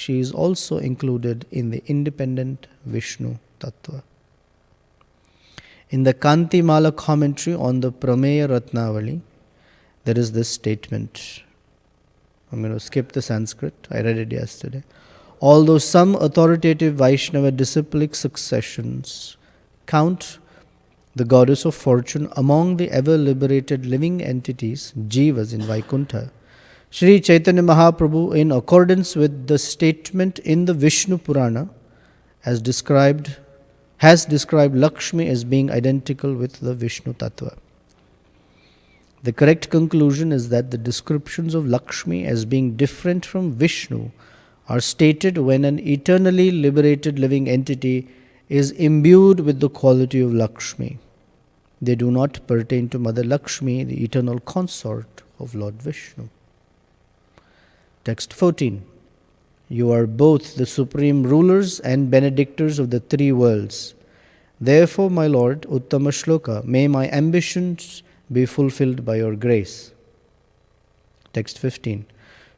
she is also included in the independent Vishnu Tattva. In the Kantimala commentary on the Prameya Ratnavali, there is this statement. I'm going to skip the Sanskrit. I read it yesterday. Although some authoritative Vaishnava disciplic successions count the goddess of fortune among the ever-liberated living entities, Jivas in Vaikuntha, Sri Chaitanya Mahaprabhu, in accordance with the statement in the Vishnu Purana, has described Lakshmi as being identical with the Vishnu Tattva. The correct conclusion is that the descriptions of Lakshmi as being different from Vishnu are stated when an eternally liberated living entity is imbued with the quality of Lakshmi. They do not pertain to Mother Lakshmi, the eternal consort of Lord Vishnu. Text 14. You are both the supreme rulers and benedictors of the three worlds. Therefore, my Lord, Uttama Shloka, may my ambitions be fulfilled by your grace. Text 15.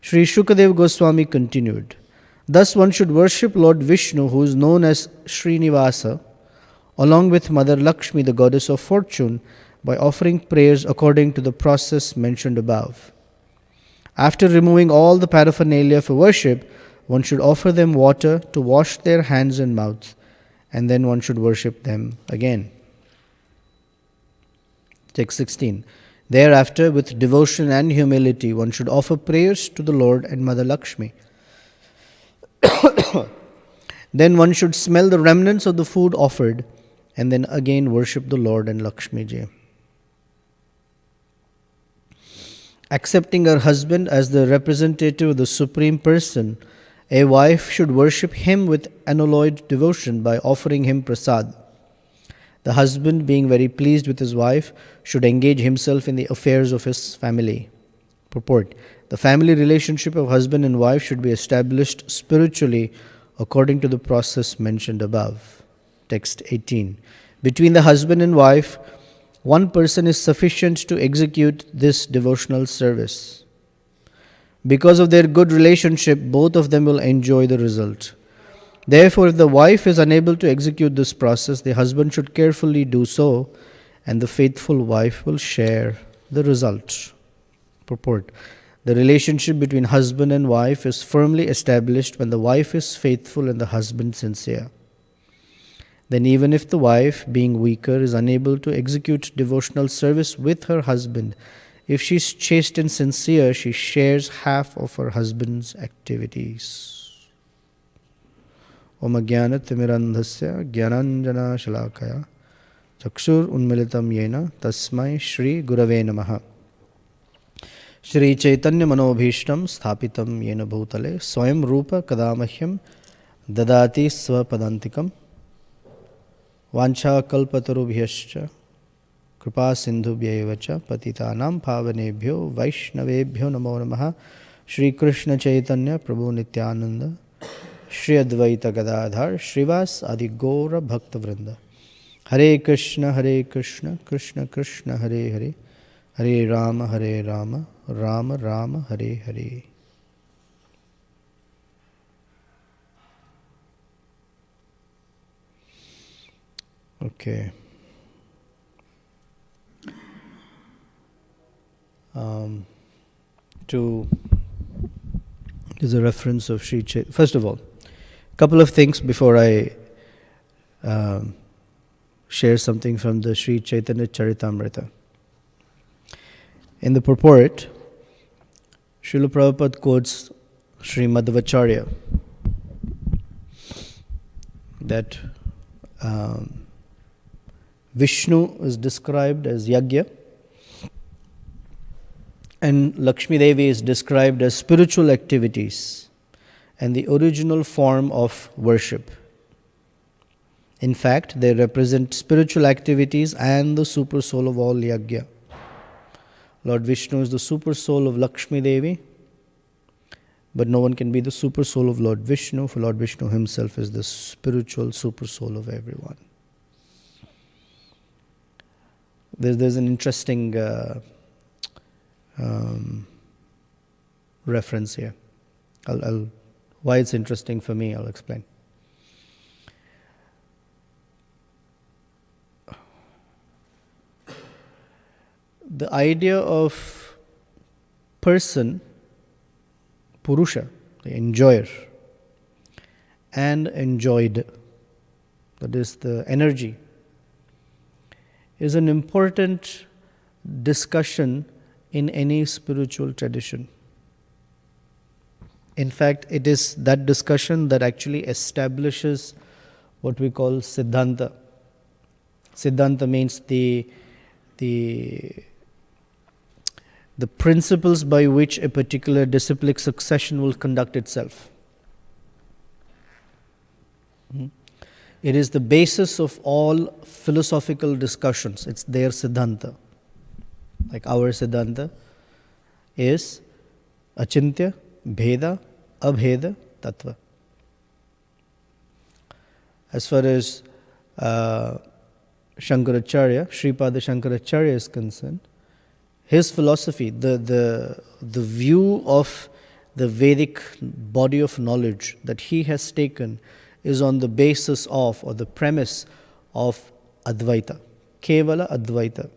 Sri Shukadev Goswami continued, thus one should worship Lord Vishnu, who is known as Srinivasa, along with Mother Lakshmi, the goddess of fortune, by offering prayers according to the process mentioned above. After removing all the paraphernalia for worship, one should offer them water to wash their hands and mouths, and then one should worship them again. Text 16. Thereafter, with devotion and humility, one should offer prayers to the Lord and Mother Lakshmi. Then one should smell the remnants of the food offered, and then again worship the Lord and Lakshmi Ji. Accepting her husband as the representative of the Supreme Person, a wife should worship him with unalloyed devotion by offering him prasad. The husband, being very pleased with his wife, should engage himself in the affairs of his family. Purport. The family relationship of husband and wife should be established spiritually according to the process mentioned above. Text 18. Between the husband and wife, one person is sufficient to execute this devotional service. Because of their good relationship, both of them will enjoy the result. Therefore, if the wife is unable to execute this process, the husband should carefully do so, and the faithful wife will share the result. Purport. The relationship between husband and wife is firmly established when the wife is faithful and the husband sincere. Then even if the wife, being weaker, is unable to execute devotional service with her husband, if she is chaste and sincere, she shares half of her husband's activities. Om Ajnana Timirandhasya Jnananjana Shalakaya Chakshur Unmilitam Yena Tasmai Shri Gurave Namaha. Shri Chaitanya Manobhishtam Sthapitam Yena Bhutale Swayam Rupa Kadamahyam Dadati Swapadantikam Vancha Kalpatarubhyascha Kripa Sindhubhyayevacha Patitanam Pavanebhyo Vaishnavebhyo Namo Namaha. Shri Krishna Chaitanya Prabhu Nityananda Shri Advaita Gadadhar Shrivas Adi Gora Bhakta Vrinda. Hare Krishna, Krishna Krishna, Hare Hare, Hare Rama, Rama Rama, Hare Hare. Okay. Is a reference of Sri Chaitanya. First of all, couple of things before I share something from the Sri Chaitanya Charitamrita. In the purport, Srila Prabhupada quotes Sri Madhvacharya that Vishnu is described as Yagya and Lakshmi Devi is described as spiritual activities and the original form of worship. In fact, they represent spiritual activities and the super soul of all Yagya. Lord Vishnu is the super soul of Lakshmi Devi, but no one can be the super soul of Lord Vishnu, for Lord Vishnu himself is the spiritual super soul of everyone. There's an interesting reference here. Why it's interesting for me, I'll explain. The idea of person, Purusha, the enjoyer, and enjoyed, that is the energy, is an important discussion in any spiritual tradition. In fact, it is that discussion that actually establishes what we call Siddhanta. Siddhanta means the principles by which a particular disciplic succession will conduct itself. It is the basis of all philosophical discussions. It's their Siddhanta. Like our Siddhanta is Achintya, Bheda, Abheda, Tattva. As far as Shankaracharya, Sripada Shankaracharya is concerned, his philosophy, the view of the Vedic body of knowledge that he has taken is on the basis of, or the premise of, Advaita, Kevala Advaita,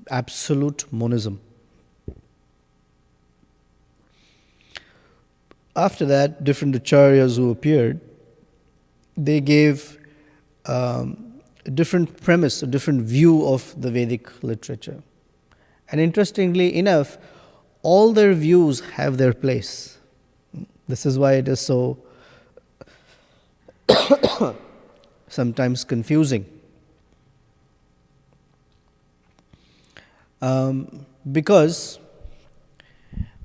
absolute monism. After that, different acharyas who appeared, they gave a different premise, a different view of the Vedic literature. And interestingly enough, all their views have their place. This is why it is so sometimes confusing. Because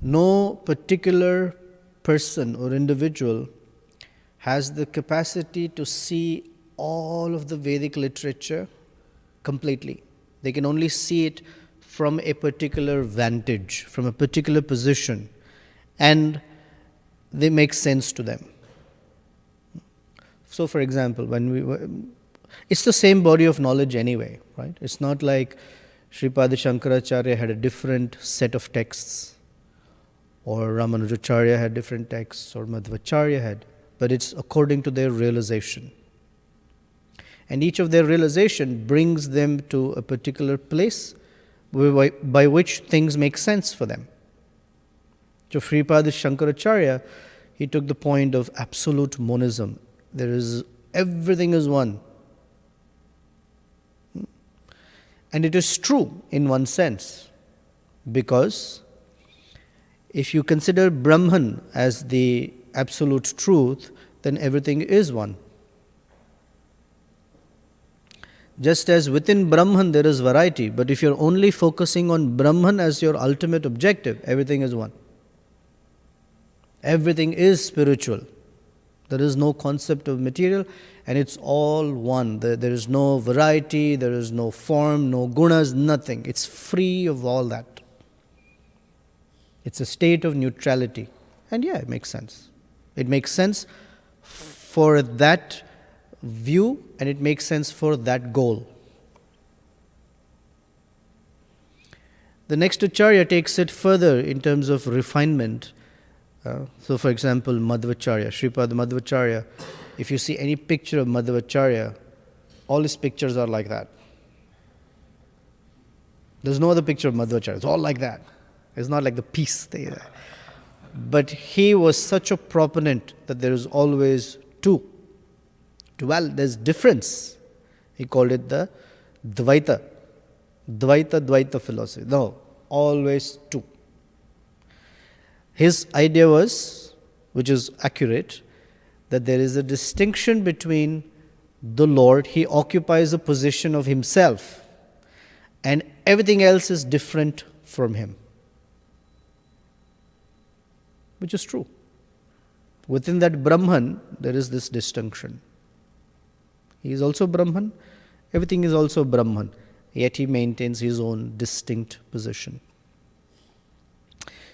no particular person or individual has the capacity to see all of the Vedic literature completely. They can only see it from a particular vantage, from a particular position, and they make sense to them. So, for example, it's the same body of knowledge anyway, right? It's not like Sripada Shankaracharya had a different set of texts, or Ramanujacharya had different texts, or Madhvacharya had, but it's according to their realization. And each of their realization brings them to a particular place by which things make sense for them. So Sripada Shankaracharya, he took the point of absolute monism. Everything is one. And it is true in one sense, because if you consider Brahman as the absolute truth, then everything is one. Just as within Brahman there is variety, but if you're only focusing on Brahman as your ultimate objective, everything is one. Everything is spiritual. There is no concept of material, and it's all one. There is no variety, there is no form, no gunas, nothing. It's free of all that. It's a state of neutrality. And yeah, it makes sense. It makes sense for that view, and it makes sense for that goal. The next Acharya takes it further in terms of refinement. So, for example, Madhvacharya, Sripada Madhvacharya, if you see any picture of Madhvacharya, all his pictures are like that. There's no other picture of Madhvacharya. It's all like that. It's not like the piece there. But he was such a proponent that there is always two. There's difference. He called it the Dvaita. Dvaita philosophy. No, always two. His idea was, which is accurate, that there is a distinction between the Lord. He occupies a position of himself, and everything else is different from him. Which is true. Within that Brahman, there is this distinction. He is also Brahman, everything is also Brahman, yet he maintains his own distinct position.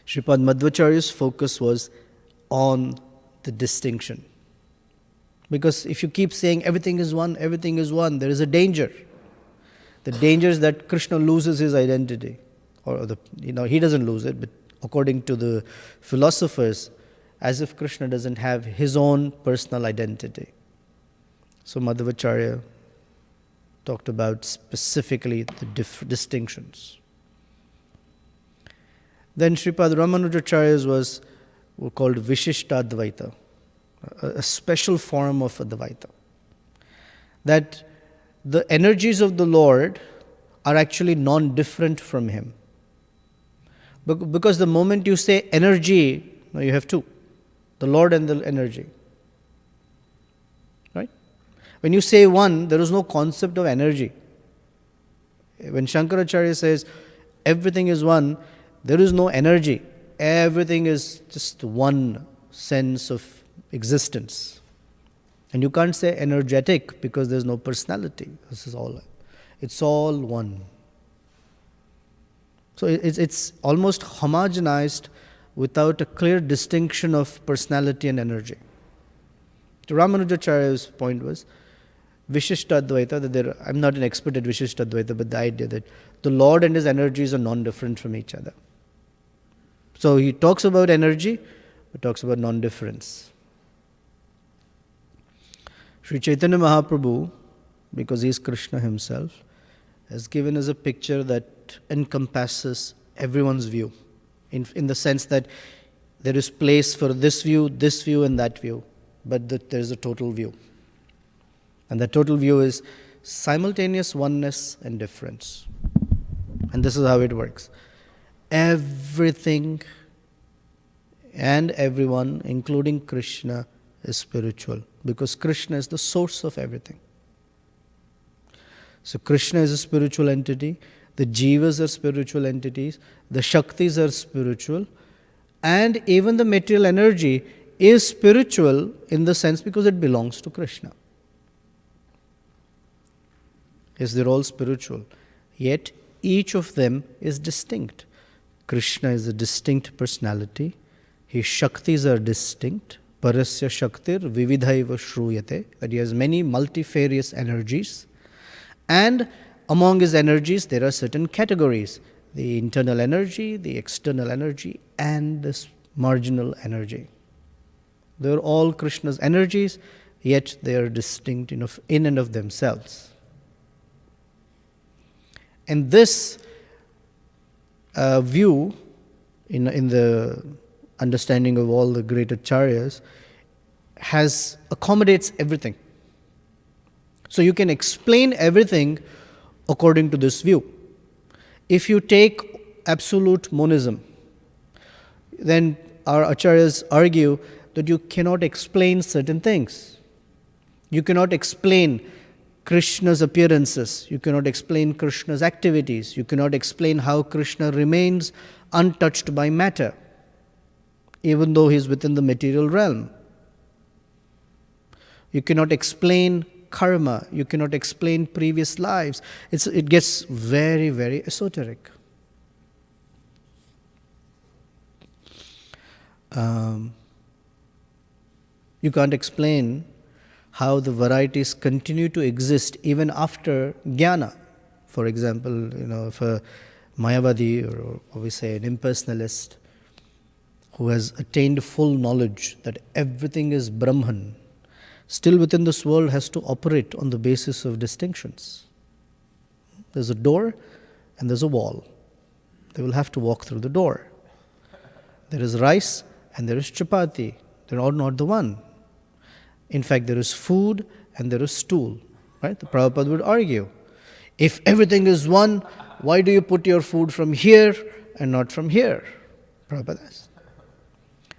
Sripad Madhvacharya's focus was on the distinction. Because if you keep saying everything is one, there is a danger. The danger is that Krishna loses his identity. Or he doesn't lose it, but according to the philosophers, as if Krishna doesn't have his own personal identity. So Madhvacharya talked about specifically the distinctions. Then Sripad Ramanujacharya's were called Vishishtadvaita, a special form of Advaita. That the energies of the Lord are actually non-different from him. Because the moment you say energy, now you have two, the Lord and the energy. Right? When you say one, there is no concept of energy. When Shankaracharya says everything is one, there is no energy. Everything is just one sense of existence. And you can't say energetic because there's no personality. This is all. It's all one. So it's almost homogenized without a clear distinction of personality and energy. Ramanujacharya's point was Vishishtadvaita, that I'm not an expert at Vishishtadvaita, but the idea that the Lord and his energies are non-different from each other. So he talks about energy, but talks about non-difference. Sri Chaitanya Mahaprabhu, because he is Krishna himself, has given us a picture that encompasses everyone's view, in the sense that there is place for this view, and that view, but that there is a total view. And the total view is simultaneous oneness and difference. And this is how it works. Everything and everyone, including Krishna, is spiritual, because Krishna is the source of everything. So Krishna is a spiritual entity, the jivas are spiritual entities, the shaktis are spiritual, and even the material energy is spiritual in the sense because it belongs to Krishna. Yes, they're all spiritual, yet each of them is distinct. Krishna is a distinct personality, his shaktis are distinct, parasya shaktir vividhaiva shruyate, that he has many multifarious energies, and among his energies there are certain categories: the internal energy, the external energy, and this marginal energy. They are all Krishna's energies, yet they are distinct in and of themselves. And this view, in the understanding of all the great acharyas, accommodates everything. So you can explain everything according to this view. If you take absolute monism, then our acharyas argue that you cannot explain certain things. You cannot explain Krishna's appearances. You cannot explain Krishna's activities. You cannot explain how Krishna remains untouched by matter, even though he is within the material realm. You cannot explain karma. You cannot explain previous lives. It gets very, very esoteric. You can't explain how the varieties continue to exist even after jnana. For example, if a Mayavadi, or we say an impersonalist, who has attained full knowledge that everything is Brahman, still within this world has to operate on the basis of distinctions. There's a door and there's a wall. They will have to walk through the door. There is rice and there is chapati. They're all not the one. In fact, there is food and there is stool. Right? The Prabhupada would argue, if everything is one, why do you put your food from here and not from here? Prabhupada asked.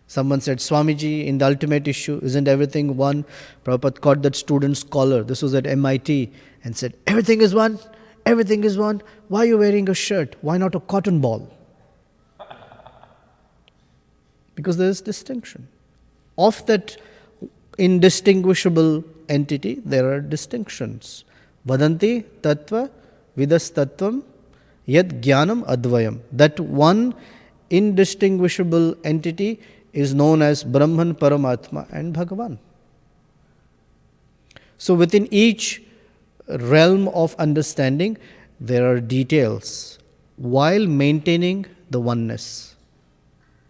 Someone said, Swamiji, in the ultimate issue, isn't everything one? Prabhupada caught that student's collar. This was at MIT, and said, everything is one, everything is one. Why are you wearing a shirt? Why not a cotton ball? Because there is distinction. Of that indistinguishable entity, there are distinctions. Vadanti tattva vidas tattvam yad jnanam advayam. That one indistinguishable entity is known as Brahman, Paramatma and Bhagavan. So within each realm of understanding, there are details while maintaining the oneness.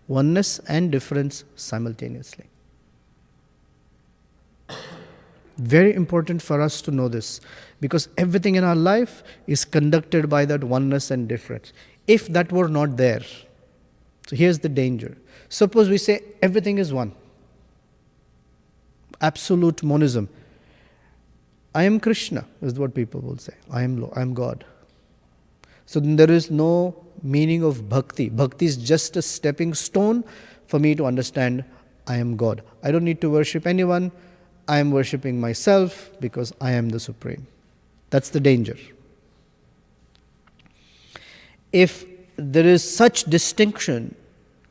oneness and difference simultaneously. Very important for us to know this, because everything in our life is conducted by that oneness and difference. If that were not there, so here's the danger. Suppose we say everything is one. Absolute monism. I am Krishna, is what people will say. I am God. So then there is no meaning of bhakti. Bhakti is just a stepping stone for me to understand I am God. I don't need to worship anyone. I am worshipping myself because I am the Supreme. That's the danger. If there is such distinction,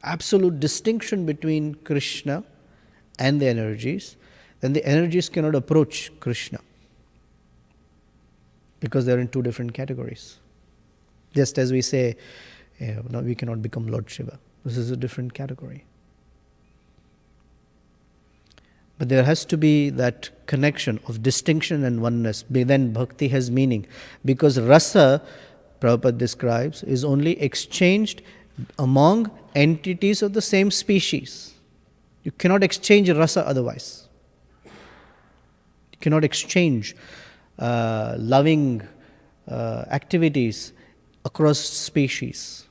absolute distinction between Krishna and the energies, then the energies cannot approach Krishna, because they are in two different categories. Just as we say, no, we cannot become Lord Shiva. This is a different category. But there has to be that connection of distinction and oneness. Then bhakti has meaning. Because rasa, Prabhupada describes, is only exchanged among entities of the same species. You cannot exchange rasa otherwise. You cannot exchange loving activities across species.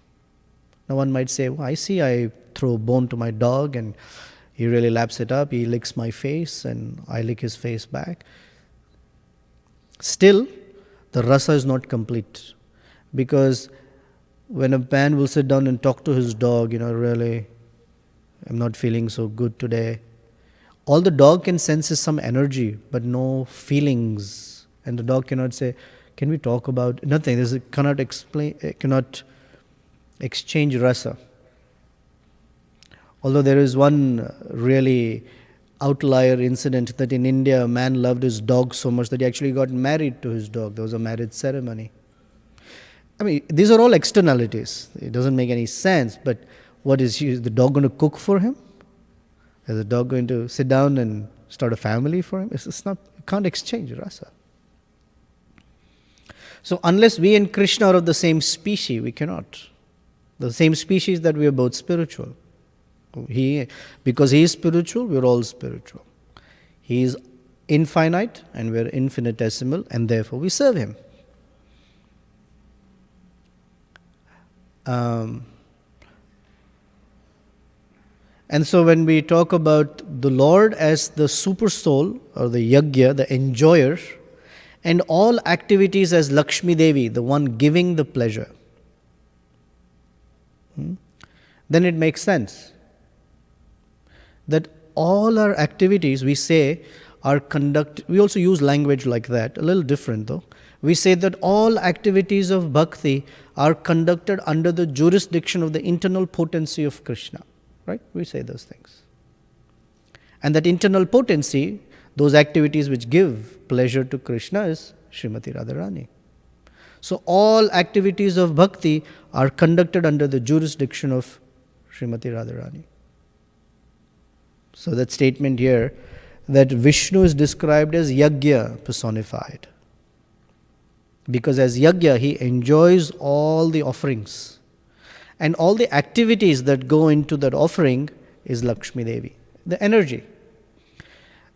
Now one might say, well, I see I throw a bone to my dog and he really laps it up, he licks my face and I lick his face back. Still, the rasa is not complete. Because when a man will sit down and talk to his dog, really, I'm not feeling so good today. All the dog can sense is some energy, but no feelings. And the dog cannot say, can we talk about nothing? It cannot exchange rasa. Although there is one really outlier incident that in India a man loved his dog so much that he actually got married to his dog. There was a marriage ceremony. I mean, these are all externalities. It doesn't make any sense. But what is the dog going to cook for him? Is the dog going to sit down and start a family for him? It's not. You can't exchange rasa. So unless we and Krishna are of the same species, we cannot. The same species that we are both spiritual. Because he is spiritual, we are all spiritual. He is infinite and we are infinitesimal, and therefore we serve him. And so when we talk about the Lord as the super soul or the yagya, the enjoyer, and all activities as Lakshmi Devi, the one giving the pleasure, then it makes sense that all our activities, we say, are conducted. We also use language like that, a little different though. We say that all activities of bhakti are conducted under the jurisdiction of the internal potency of Krishna. Right? We say those things. And that internal potency, those activities which give pleasure to Krishna, is Srimati Radharani. So all activities of bhakti are conducted under the jurisdiction of Srimati Radharani. So that statement here, that Vishnu is described as yagya personified. Because as yagya, he enjoys all the offerings. And all the activities that go into that offering is Lakshmi Devi, the energy.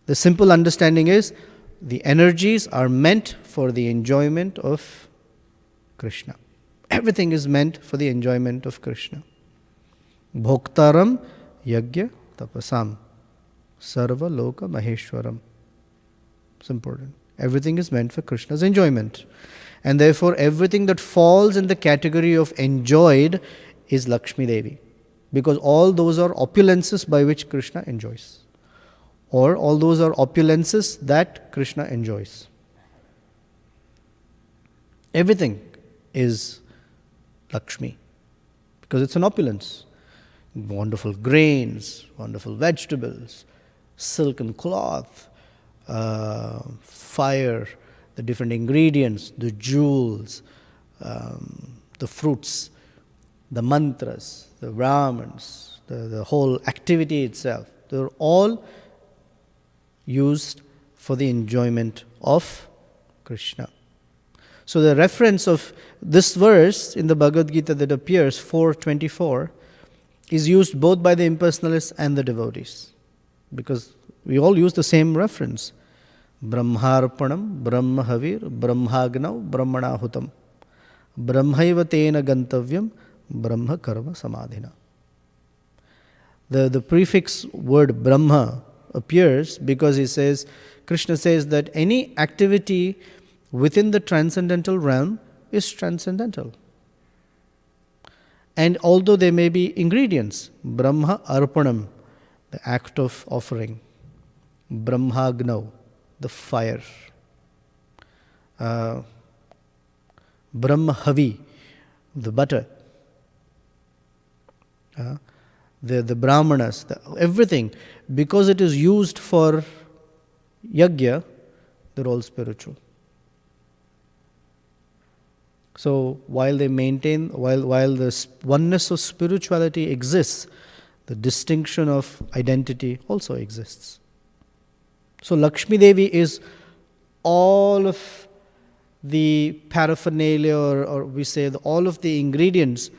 The simple understanding is, the energies are meant for the enjoyment of Krishna. Everything is meant for the enjoyment of Krishna. Bhoktaram yagya tapasam sarva loka maheshwaram. It's important. Everything is meant for Krishna's enjoyment. And therefore everything that falls in the category of enjoyed is Lakshmi Devi. Because all those are opulences by which Krishna enjoys. Or all those are opulences that Krishna enjoys. Everything is Lakshmi. Because it's an opulence. Wonderful grains, wonderful vegetables, silken cloth, fire, the different ingredients, the jewels, the fruits, the mantras, the Brahmans, the whole activity itself. They're all used for the enjoyment of Krishna. So the reference of this verse in the Bhagavad Gita that appears, 4:24, is used both by the impersonalists and the devotees, because we all use the same reference. Brahmarpanam, Brahmahavir, Brahmagnav, Brahmanahutam, Brahmaiva tena gantavyam, Brahma karma samadhina. The prefix word Brahma appears because Krishna says that any activity within the transcendental realm is transcendental. And although there may be ingredients, Brahma Arpanam, the act of offering, Brahmagnav, the fire, Brahmahavi, the butter, the brahmanas, everything, because it is used for yajna, they're all spiritual. So while they maintain, while the oneness of spirituality exists, the distinction of identity also exists. So Lakshmi Devi is all of the paraphernalia, or we say all of the ingredients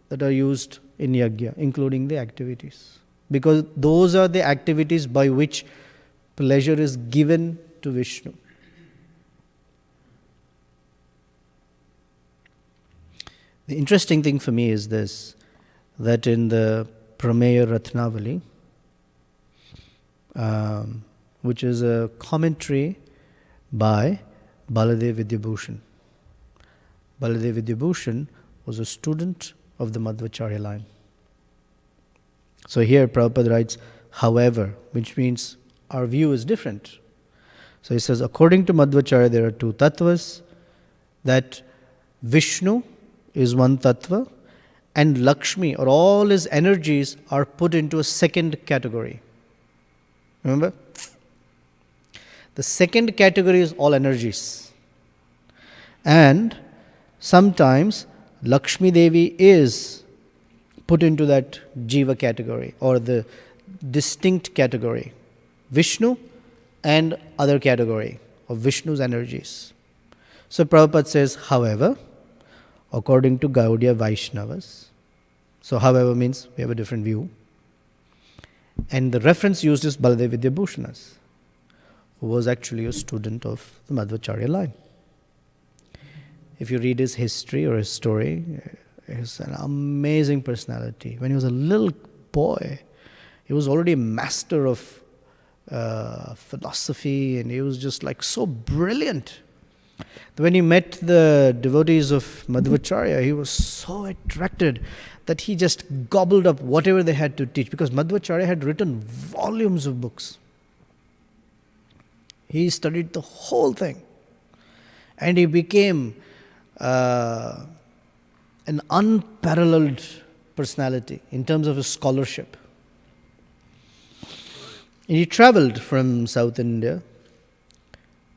that are used in yajna, including the activities. Because those are the activities by which pleasure is given to Vishnu. The interesting thing for me is this, that in the Prameya Ratnavali, which is a commentary by Baladev Vidyabhushan. Baladev Vidyabhushan was a student of the Madhvacharya line. So here Prabhupada writes, however, which means our view is different. So he says, according to Madhvacharya, there are two tattvas, that Vishnu is one tattva, and Lakshmi, or all his energies, are put into a second category. Remember? The second category is all energies. And sometimes Lakshmi Devi is put into that Jiva category, or the distinct category. Vishnu and other category of Vishnu's energies. So Prabhupada says, however, according to Gaudiya Vaishnavas, so however means we have a different view. And the reference used is Baladev Vidyabhushanas, who was actually a student of the Madhvacharya line. If you read his history or his story, he's an amazing personality. When he was a little boy, he was already a master of philosophy, and he was just like so brilliant. When he met the devotees of Madhvacharya, he was so attracted that he just gobbled up whatever they had to teach, because Madhvacharya had written volumes of books. He studied the whole thing, and he became an unparalleled personality in terms of his scholarship. And he traveled from South India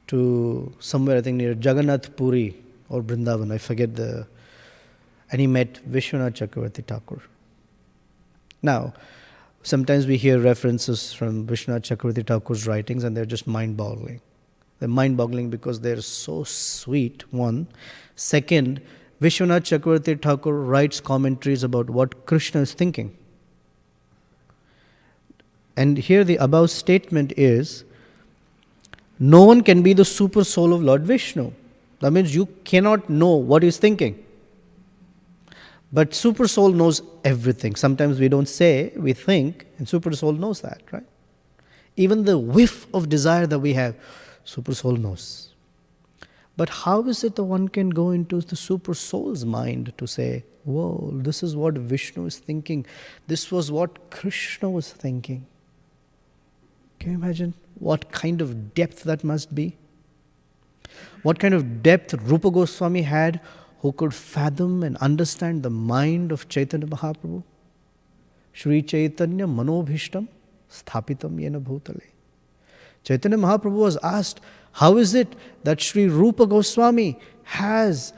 to somewhere, I think near Jagannath Puri or Vrindavan, I forget and he met Vishwanath Chakravarti Thakur. Now, sometimes we hear references from Vishwanath Chakravarti Thakur's writings and they're just mind-boggling. They're mind-boggling because they're so sweet, one. Second, Vishwanath Chakravarti Thakur writes commentaries about what Krishna is thinking. And here the above statement is, no one can be the super soul of Lord Vishnu. That means you cannot know what he's thinking. But super soul knows everything. Sometimes we don't say, we think, and super soul knows that, right? Even the whiff of desire that we have, super soul knows. But how is it that one can go into the super soul's mind to say, whoa, this is what Vishnu is thinking. This was what Krishna was thinking. Can you imagine what kind of depth that must be? What kind of depth Rupa Goswami had, who could fathom and understand the mind of Chaitanya Mahaprabhu? Shri Chaitanya Manobhishtam Sthapitam Yena Bhutale. Chaitanya Mahaprabhu was asked, how is it that Shri Rupa Goswami has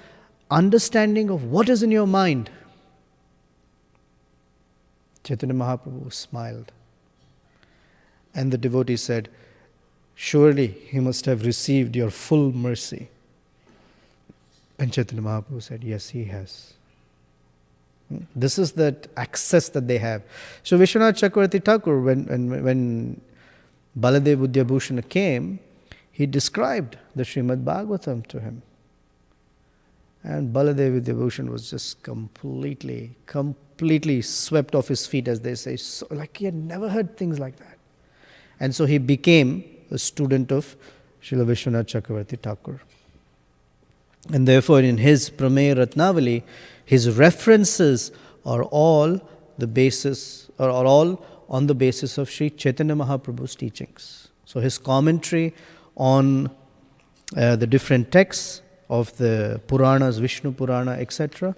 understanding of what is in your mind? Chaitanya Mahaprabhu smiled. And the devotee said, surely he must have received your full mercy. And Chaitanya Mahaprabhu said, yes, he has. This is the access that they have. So Vishwanath Chakravarti Thakur, when Baladev Vidyabhushana came, he described the Srimad Bhagwatam to him. And Baladev Vidyabhushana was just completely swept off his feet, as they say. So, like he had never heard things like that. And so he became a student of Srila Vishwanath Chakravarti Thakur. And therefore in his Prameya Ratnavali, his references are all the basis, or are all on the basis of Sri Chaitanya Mahaprabhu's teachings. So his commentary on the different texts of the Puranas, Vishnu Purana, etc.,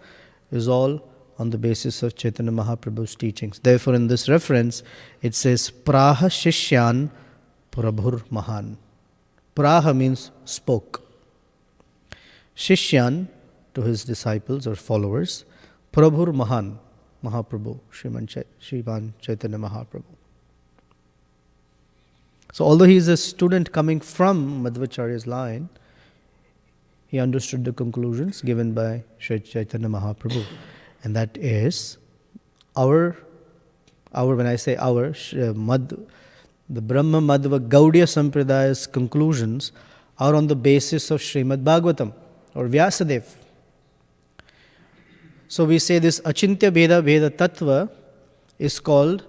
is all on the basis of Chaitanya Mahaprabhu's teachings. Therefore, in this reference, it says, Praha Shishyan Prabhur Mahan. Praha means spoke. Shishyan, to his disciples or followers, Prabhur Mahan, Mahaprabhu, Sriman Chaitanya Mahaprabhu. So although he is a student coming from Madhvacharya's line, he understood the conclusions given by Sri Chaitanya Mahaprabhu. And that is when I say our, the Brahma Madhva Gaudiya Sampradaya's conclusions are on the basis of Srimad Bhagwatam or Vyasadeva. So we say this Achintya Bheda Bheda Tattva is called,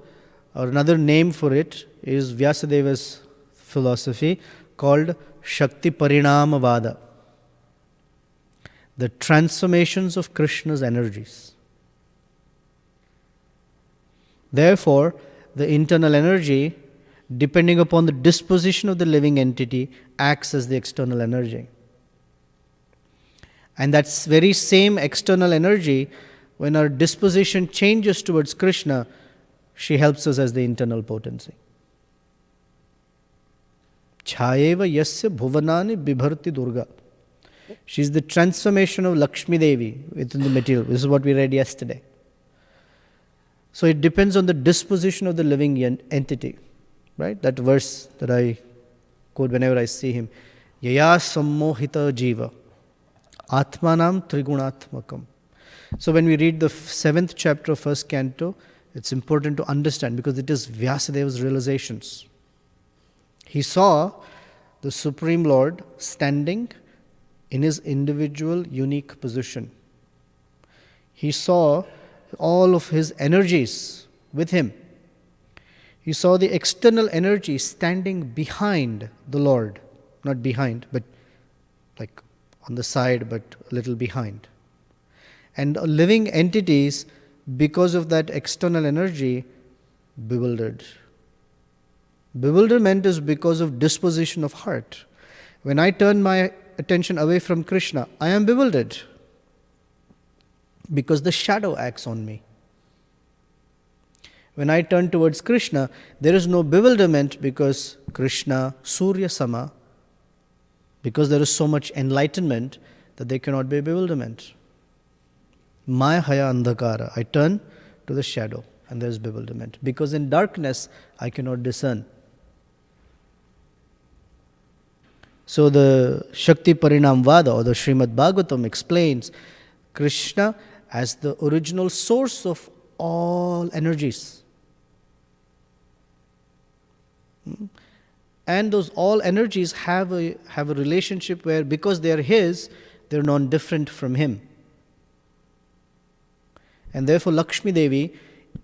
or another name for it is Vyasadeva's philosophy called Shakti Parinama Vada. The transformations of Krishna's energies. Therefore, the internal energy, depending upon the disposition of the living entity, acts as the external energy. And that very same external energy, when our disposition changes towards Krishna, she helps us as the internal potency. Chhayeva yasya bhuvanani bibharti durga. She is the transformation of Lakshmi Devi within the material. This is what we read yesterday. So it depends on the disposition of the living entity. Right? That verse that I quote whenever I see him. Yaya sammohita jiva. Atmanam trigunatmakam. So when we read the 7th chapter of 1st canto, it's important to understand because it is Vyasadeva's realizations. He saw the Supreme Lord standing in his individual unique position. He saw all of his energies with him. He saw the external energy standing behind the Lord. Not behind, but like on the side, but a little behind. And living entities, because of that external energy, bewildered. Bewilderment is because of disposition of heart. When I turn my attention away from Krishna, I am bewildered because the shadow acts on me. When I turn towards Krishna, there is no bewilderment because Krishna, Surya Sama, because there is so much enlightenment that there cannot be bewilderment. Maya Haya Andhakara, I turn to the shadow and there is bewilderment because in darkness I cannot discern. So the Shakti Parinam Vada or the Srimad Bhagwatam explains Krishna as the original source of all energies. And those all energies have a relationship where because they are his, they are non-different from him. And therefore Lakshmi Devi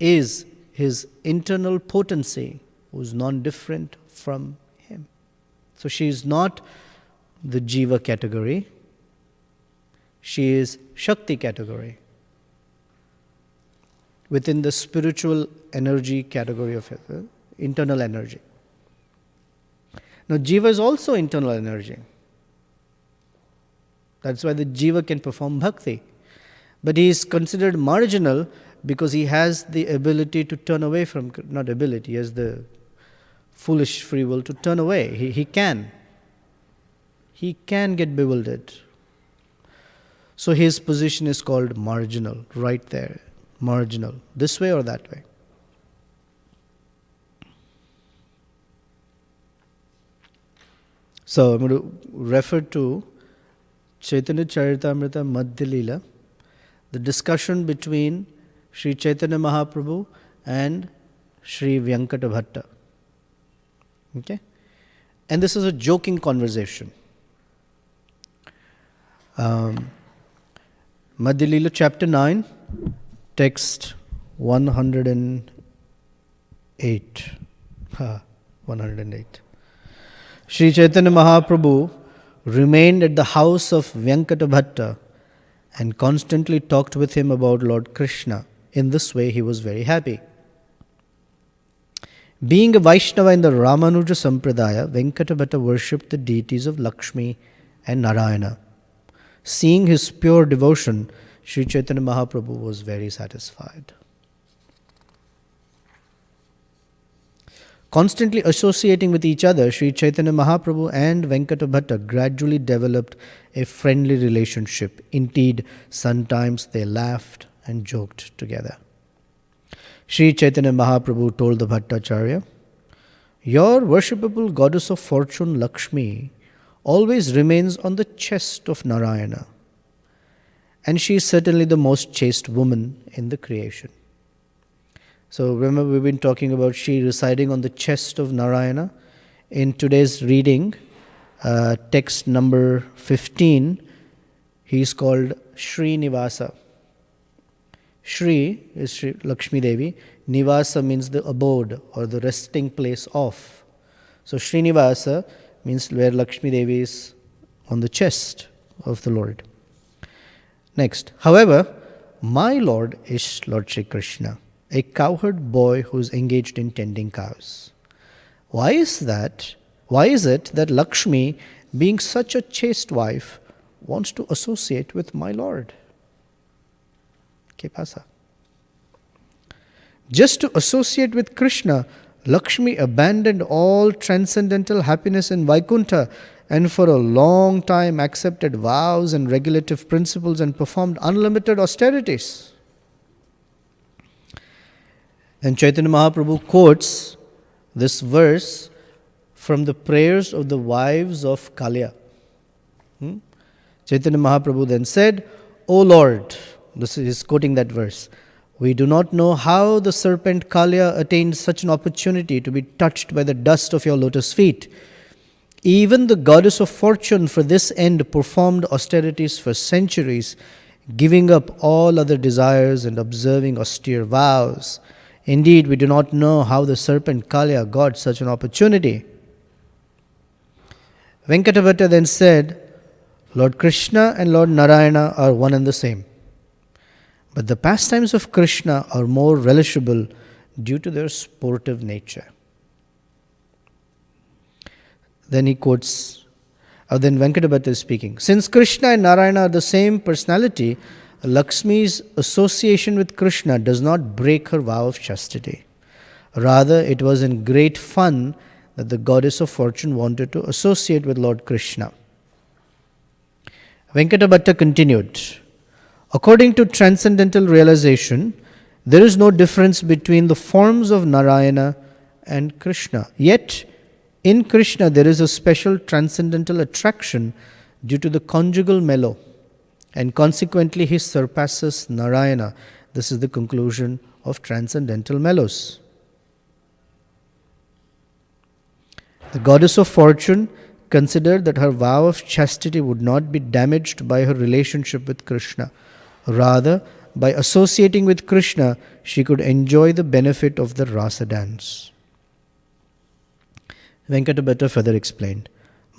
is his internal potency who is non-different from him. So she is not the Jiva category. She is Shakti category. Within the spiritual energy category of internal energy. Now Jiva is also internal energy. That's why the Jiva can perform bhakti. But he is considered marginal because he has the ability to turn away from, not ability, he has the foolish free will to turn away. He can. He can get bewildered. So his position is called marginal, right there. Marginal. This way or that way. So I'm going to refer to Chaitanya Charitamrita Madhya Leela, the discussion between Sri Chaitanya Mahaprabhu and Sri Venkata Bhatta. Okay? And this is a joking conversation. Madhya Leela chapter 9, text 108. 108. Sri Chaitanya Mahaprabhu remained at the house of Venkata Bhatta and constantly talked with him about Lord Krishna. In this way, he was very happy. Being a Vaishnava in the Ramanuja Sampradaya, Venkata Bhatta worshipped the deities of Lakshmi and Narayana. Seeing his pure devotion, Sri Chaitanya Mahaprabhu was very satisfied. Constantly associating with each other, Sri Chaitanya Mahaprabhu and Venkata Bhatta gradually developed a friendly relationship. Indeed, sometimes they laughed and joked together. Sri Chaitanya Mahaprabhu told the Bhattacharya, "Your worshipable goddess of fortune, Lakshmi, always remains on the chest of Narayana, and she is certainly the most chaste woman in the creation." So remember, we've been talking about she residing on the chest of Narayana. In today's reading, text number 15, he is called Srinivasa. Shri is Shri Lakshmi Devi. Nivasa means the abode or the resting place of. So Srinivasa means where Lakshmi Devi is on the chest of the Lord. Next, however, my Lord is Lord Shri Krishna, a cowherd boy who is engaged in tending cows. Why is that? Why is it that Lakshmi, being such a chaste wife, wants to associate with my Lord? ¿Qué pasa? Just to associate with Krishna, Lakshmi abandoned all transcendental happiness in Vaikuntha and for a long time accepted vows and regulative principles and performed unlimited austerities. And Chaitanya Mahaprabhu quotes this verse from the prayers of the wives of Kalya. Chaitanya Mahaprabhu then said, "O Lord," this is quoting that verse, "we do not know how the serpent Kalya attained such an opportunity to be touched by the dust of your lotus feet. Even the goddess of fortune for this end performed austerities for centuries, giving up all other desires and observing austere vows. Indeed, we do not know how the serpent Kalya got such an opportunity." Venkata Bhatta then said, "Lord Krishna and Lord Narayana are one and the same. But the pastimes of Krishna are more relishable due to their sportive nature." Then he quotes, then Venkata Bhatta is speaking, "Since Krishna and Narayana are the same personality, Lakshmi's association with Krishna does not break her vow of chastity. Rather, it was in great fun that the goddess of fortune wanted to associate with Lord Krishna." Venkata Bhatta continued, "According to transcendental realization, there is no difference between the forms of Narayana and Krishna. Yet, in Krishna there is a special transcendental attraction due to the conjugal mellow, and consequently he surpasses Narayana." This is the conclusion of transcendental mellows. The goddess of fortune considered that her vow of chastity would not be damaged by her relationship with Krishna. Rather, by associating with Krishna, she could enjoy the benefit of the rasa dance. Venkata Bhatta further explained,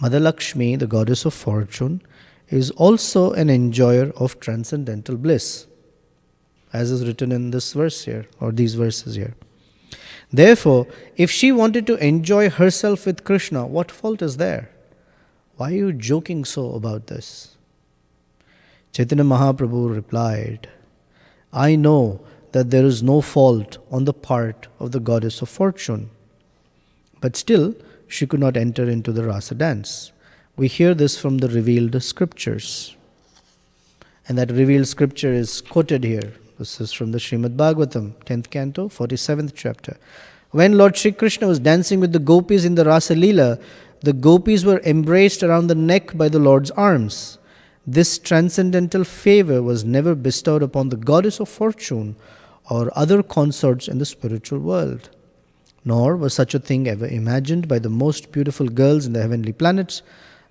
Mother Lakshmi, the goddess of fortune, is also an enjoyer of transcendental bliss, as is written in this verse here, or these verses here. Therefore, if she wanted to enjoy herself with Krishna, what fault is there? Why are you joking so about this? Chaitanya Mahaprabhu replied, I know that there is no fault on the part of the goddess of fortune, but still she could not enter into the rasa dance. We hear this from the revealed scriptures. And that revealed scripture is quoted here. This is from the Srimad Bhagwatam, 10th canto, 47th chapter. When Lord Shri Krishna was dancing with the gopis in the Rasa Leela, the gopis were embraced around the neck by the Lord's arms. This transcendental favor was never bestowed upon the goddess of fortune or other consorts in the spiritual world. Nor was such a thing ever imagined by the most beautiful girls in the heavenly planets,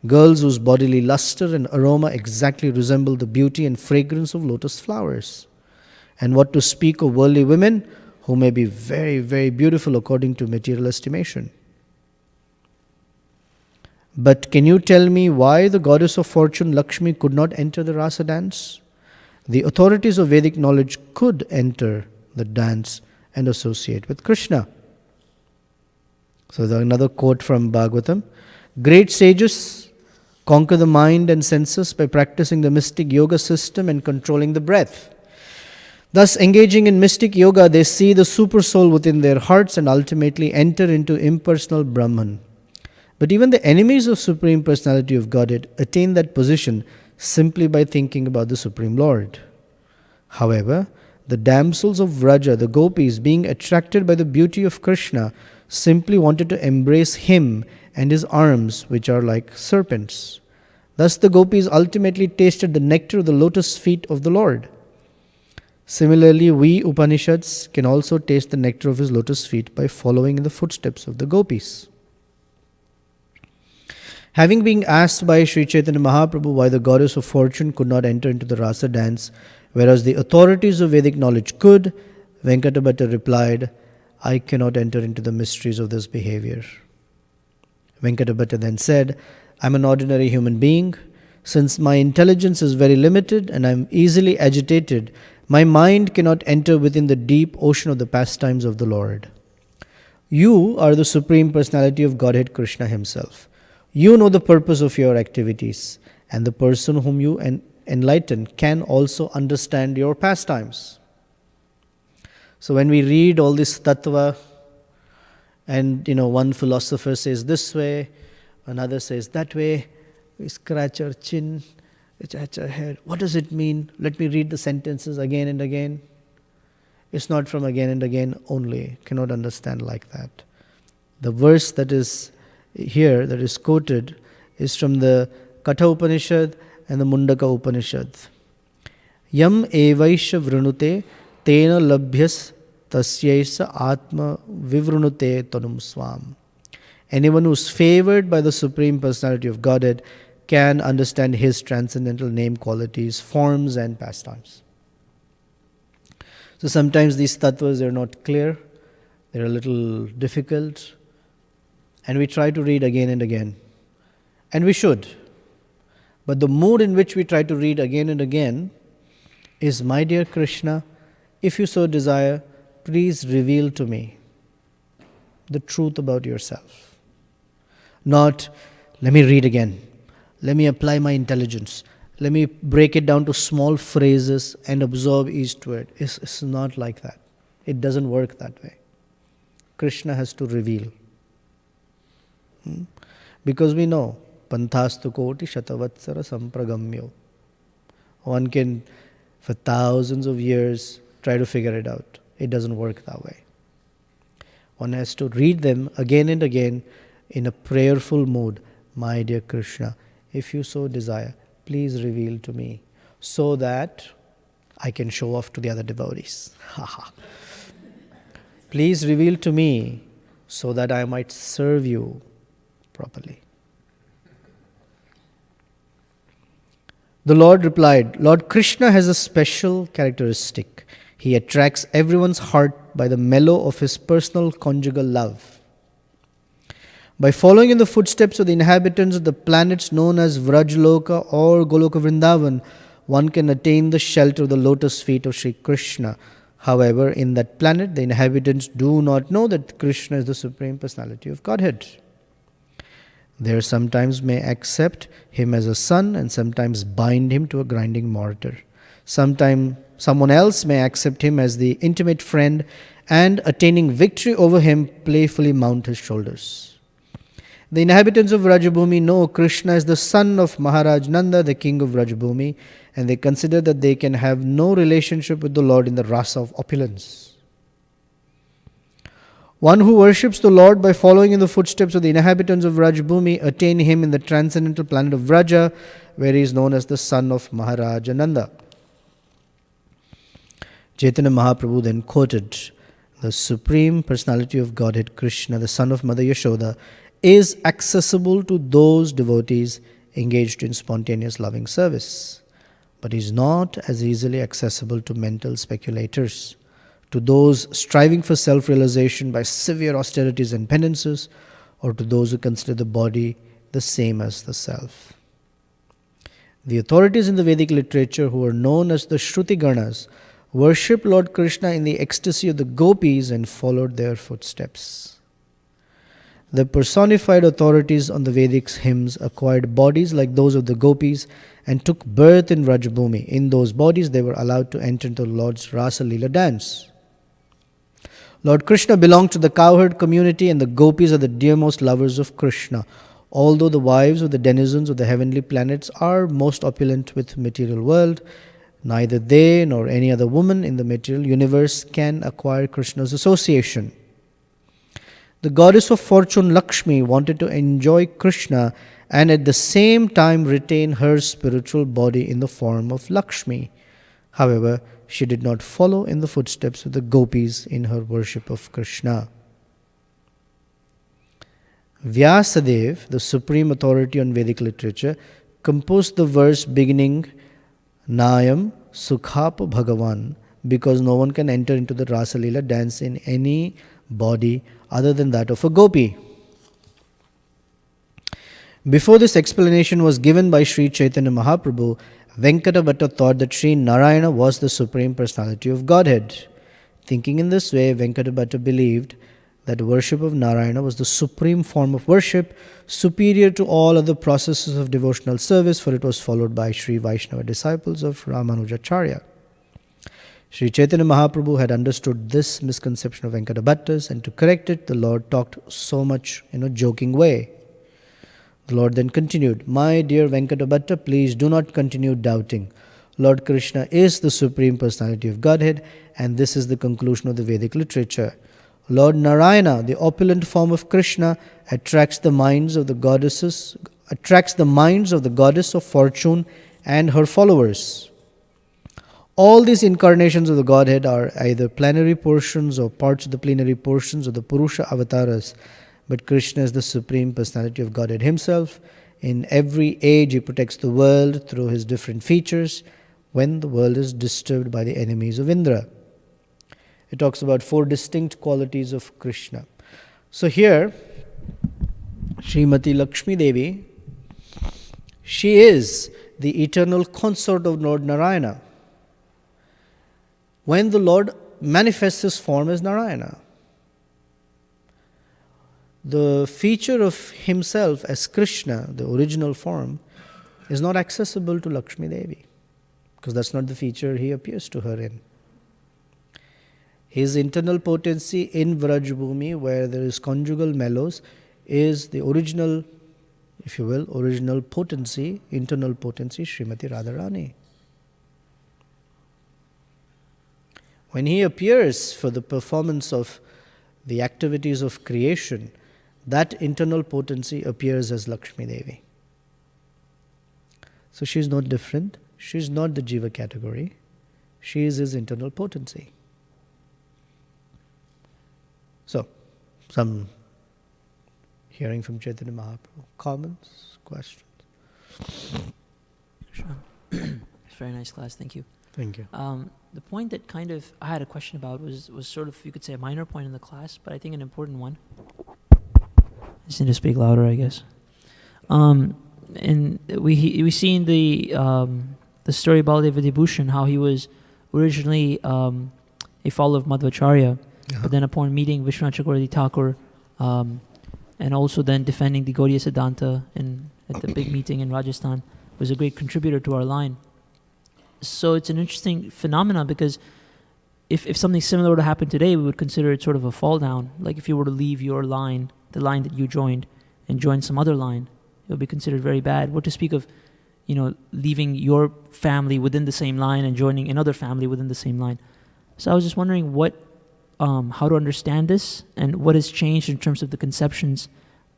girls whose bodily luster and aroma exactly resemble the beauty and fragrance of lotus flowers. And what to speak of worldly women, who may be very, very beautiful according to material estimation. But can you tell me why the goddess of fortune, Lakshmi, could not enter the rasa dance? The authorities of Vedic knowledge could enter the dance and associate with Krishna. So there's another quote from Bhagwatam. Great sages conquer the mind and senses by practicing the mystic yoga system and controlling the breath. Thus, engaging in mystic yoga, they see the super soul within their hearts and ultimately enter into impersonal Brahman. But even the enemies of Supreme Personality of Godhead attain that position simply by thinking about the Supreme Lord. However, the damsels of Vraja, the gopis, being attracted by the beauty of Krishna, simply wanted to embrace him and his arms, which are like serpents. Thus the gopis ultimately tasted the nectar of the lotus feet of the Lord. Similarly, we Upanishads can also taste the nectar of his lotus feet by following in the footsteps of the gopis. Having been asked by Sri Chaitanya Mahaprabhu why the goddess of fortune could not enter into the rasa dance, whereas the authorities of Vedic knowledge could, Venkatabhatta replied, I cannot enter into the mysteries of this behavior. Venkatabhatta then said, I am an ordinary human being. Since my intelligence is very limited and I am easily agitated, my mind cannot enter within the deep ocean of the pastimes of the Lord. You are the Supreme Personality of Godhead Krishna himself. You know the purpose of your activities, and the person whom you enlighten can also understand your pastimes. So when we read all this tattva, and one philosopher says this way, another says that way, we scratch our chin, we scratch our head. What does it mean? Let me read the sentences again and again. It's not from again and again only. Cannot understand like that. The verse that is here, that is quoted, is from the Katha Upanishad and the Mundaka Upanishad. Yam evaisha vrunute tena labhyas tasyaisa atma vivrunute tanum swam. Anyone who is favored by the Supreme Personality of Godhead can understand his transcendental name qualities, forms and pastimes. So sometimes these tattvas are not clear, they're a little difficult, and we try to read again and again. And we should. But the mood in which we try to read again and again is, my dear Krishna, if you so desire, please reveal to me the truth about yourself. Not, let me read again. Let me apply my intelligence. Let me break it down to small phrases and absorb each word. It's not like that. It doesn't work that way. Krishna has to reveal. Because we know, Panthastu Koti Shatavatsara Sampragamyo. One can, for thousands of years, try to figure it out. It doesn't work that way. One has to read them again and again in a prayerful mood. My dear Krishna, if you so desire, please reveal to me so that I can show off to the other devotees. Please reveal to me so that I might serve you properly. The Lord replied, Lord Krishna has a special characteristic. He attracts everyone's heart by the mellow of his personal conjugal love. By following in the footsteps of the inhabitants of the planets known as Vrajloka or Goloka Vrindavan, one can attain the shelter of the lotus feet of Sri Krishna. However, in that planet, the inhabitants do not know that Krishna is the Supreme Personality of Godhead. They sometimes may accept him as a son and sometimes bind him to a grinding mortar. Sometimes someone else may accept him as the intimate friend and, attaining victory over him, playfully mount his shoulders. The inhabitants of Vrajabhumi know Krishna is the son of Maharaj Nanda, the king of Vrajabhumi, and they consider that they can have no relationship with the Lord in the rasa of opulence. One who worships the Lord by following in the footsteps of the inhabitants of Vrajabhumi attain him in the transcendental planet of Vraja, where he is known as the son of Maharaj Nanda. Chaitanya Mahaprabhu then quoted, "The Supreme Personality of Godhead, Krishna, the son of Mother Yashoda, is accessible to those devotees engaged in spontaneous loving service, but is not as easily accessible to mental speculators, to those striving for self-realization by severe austerities and penances, or to those who consider the body the same as the self." The authorities in the Vedic literature, who are known as the Shruti Ganas, worshipped Lord Krishna in the ecstasy of the gopis and followed their footsteps. The personified authorities on the Vedic hymns acquired bodies like those of the gopis and took birth in Vrajabhumi. In those bodies, they were allowed to enter into the Lord's Rasa Leela dance. Lord Krishna belonged to the cowherd community, and the gopis are the dearmost lovers of Krishna. Although the wives of the denizens of the heavenly planets are most opulent with material world, neither they nor any other woman in the material universe can acquire Krishna's association. The goddess of fortune Lakshmi wanted to enjoy Krishna and at the same time retain her spiritual body in the form of Lakshmi. However, she did not follow in the footsteps of the gopis in her worship of Krishna. Vyasadeva, the supreme authority on Vedic literature, composed the verse beginning Nayam Sukhapa Bhagavan, because no one can enter into the Rasa Leela dance in any body other than that of a gopi. Before this explanation was given by Sri Chaitanya Mahaprabhu, Venkata Bhatta thought that Sri Narayana was the Supreme Personality of Godhead. Thinking in this way, Venkata Bhatta believed that worship of Narayana was the supreme form of worship, superior to all other processes of devotional service, for it was followed by Sri Vaishnava disciples of Ramanujacharya. Sri Chaitanya Mahaprabhu had understood this misconception of Venkata Bhatta's, and to correct it, the Lord talked so much in a joking way. The Lord then continued, "My dear Venkata Bhatta, please do not continue doubting. Lord Krishna is the Supreme Personality of Godhead, and this is the conclusion of the Vedic literature. Lord Narayana, the opulent form of Krishna, attracts the minds of the goddess of fortune and her followers. All these incarnations of the Godhead are either plenary portions or parts of the plenary portions of the Purusha avatars, but Krishna is the Supreme Personality of Godhead himself. In every age, he protects the world through his different features when the world is disturbed by the enemies of Indra." It talks about 4 distinct qualities of Krishna. So here, Srimati Lakshmi Devi, she is the eternal consort of Lord Narayana. When the Lord manifests his form as Narayana, the feature of himself as Krishna, the original form, is not accessible to Lakshmi Devi, because that's not the feature he appears to her in. His internal potency in Vrajabhumi, where there is conjugal mellows, is the original, if you will, original potency, internal potency, Srimati Radharani. When he appears for the performance of the activities of creation, that internal potency appears as Lakshmi Devi. So she is not different. She is not the Jiva category. She is his internal potency. So, some hearing from Chaitanya Mahaprabhu. Comments? Questions? Sure. It's a very nice class, thank you. Thank you. The point that kind of I had a question about was sort of, you could say, a minor point in the class, but I think an important one. I just need to speak louder, I guess. And we see in the story of Baladeva Vibhushan how he was originally a follower of Madhvacharya, but then upon meeting Vishwanath Chakravarti Thakur, and also then defending the Gaudiya Siddhanta at the big meeting in Rajasthan, was a great contributor to our line. So it's an interesting phenomenon, because if something similar were to happen today, we would consider it sort of a fall down. Like if you were to leave your line, the line that you joined, and join some other line, it would be considered very bad. What to speak of, leaving your family within the same line and joining another family within the same line. So I was just wondering how to understand this, and what has changed in terms of the conceptions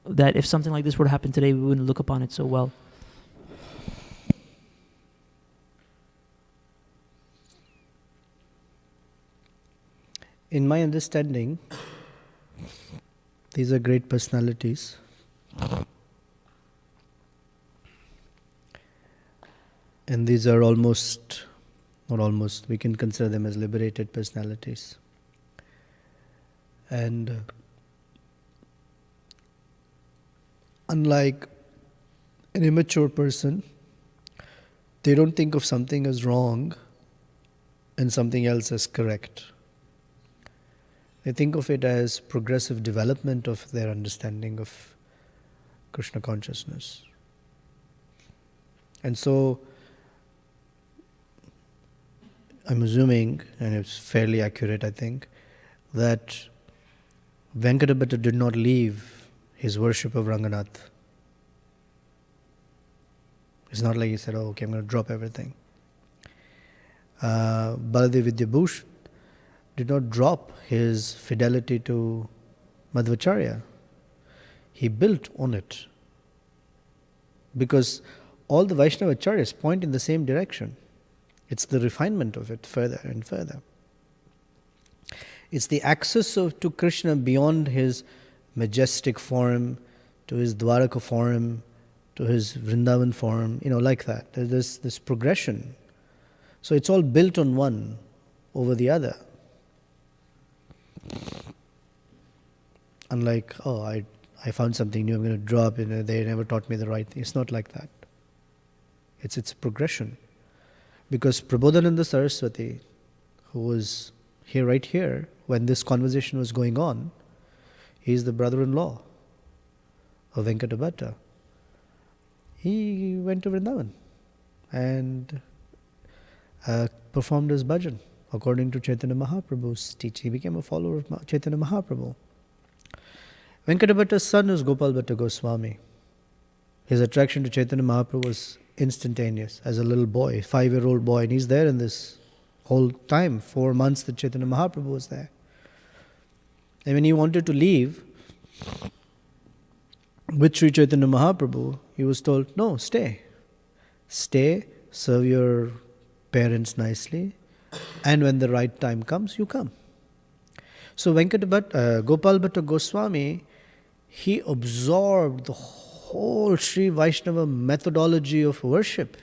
that if something like this were to happen today, we wouldn't look upon it so well. in my understanding, these are great personalities. And these are we can consider them as liberated personalities. And unlike an immature person, they don't think of something as wrong and something else as correct. They think of it as progressive development of their understanding of Krishna consciousness. And so, I'm assuming, and it's fairly accurate, I think, that Venkatabhatta did not leave his worship of Ranganath. It's not like he said, oh, okay, I'm going to drop everything. Baladev Vidyabhush did not drop his fidelity to Madhvacharya. He built on it. Because all the Vaishnava acharyas point in the same direction. It's the refinement of it further and further. It's the access to Krishna beyond his majestic form, to his Dwaraka form, to his Vrindavan form, like that. There's this progression. So it's all built on one over the other. Unlike, I found something new, I'm going to drop, they never taught me the right thing. It's not like that. It's a progression. Because Prabodhananda Saraswati, who was right here, when this conversation was going on, he is the brother-in-law of Venkatabhatta. He went to Vrindavan and performed his bhajan according to Chaitanya Mahaprabhu's teaching. He became a follower of Chaitanya Mahaprabhu. Venkatabhatta's son is Gopal Bhatta Goswami. His attraction to Chaitanya Mahaprabhu was instantaneous. As a little boy, 5-year-old boy, and he's there in this whole time, 4 months that Chaitanya Mahaprabhu was there. And when he wanted to leave with Sri Chaitanya Mahaprabhu, he was told, no, stay. Stay, serve your parents nicely, and when the right time comes, you come. So Gopal Bhatta Goswami, he absorbed the whole Sri Vaishnava methodology of worship.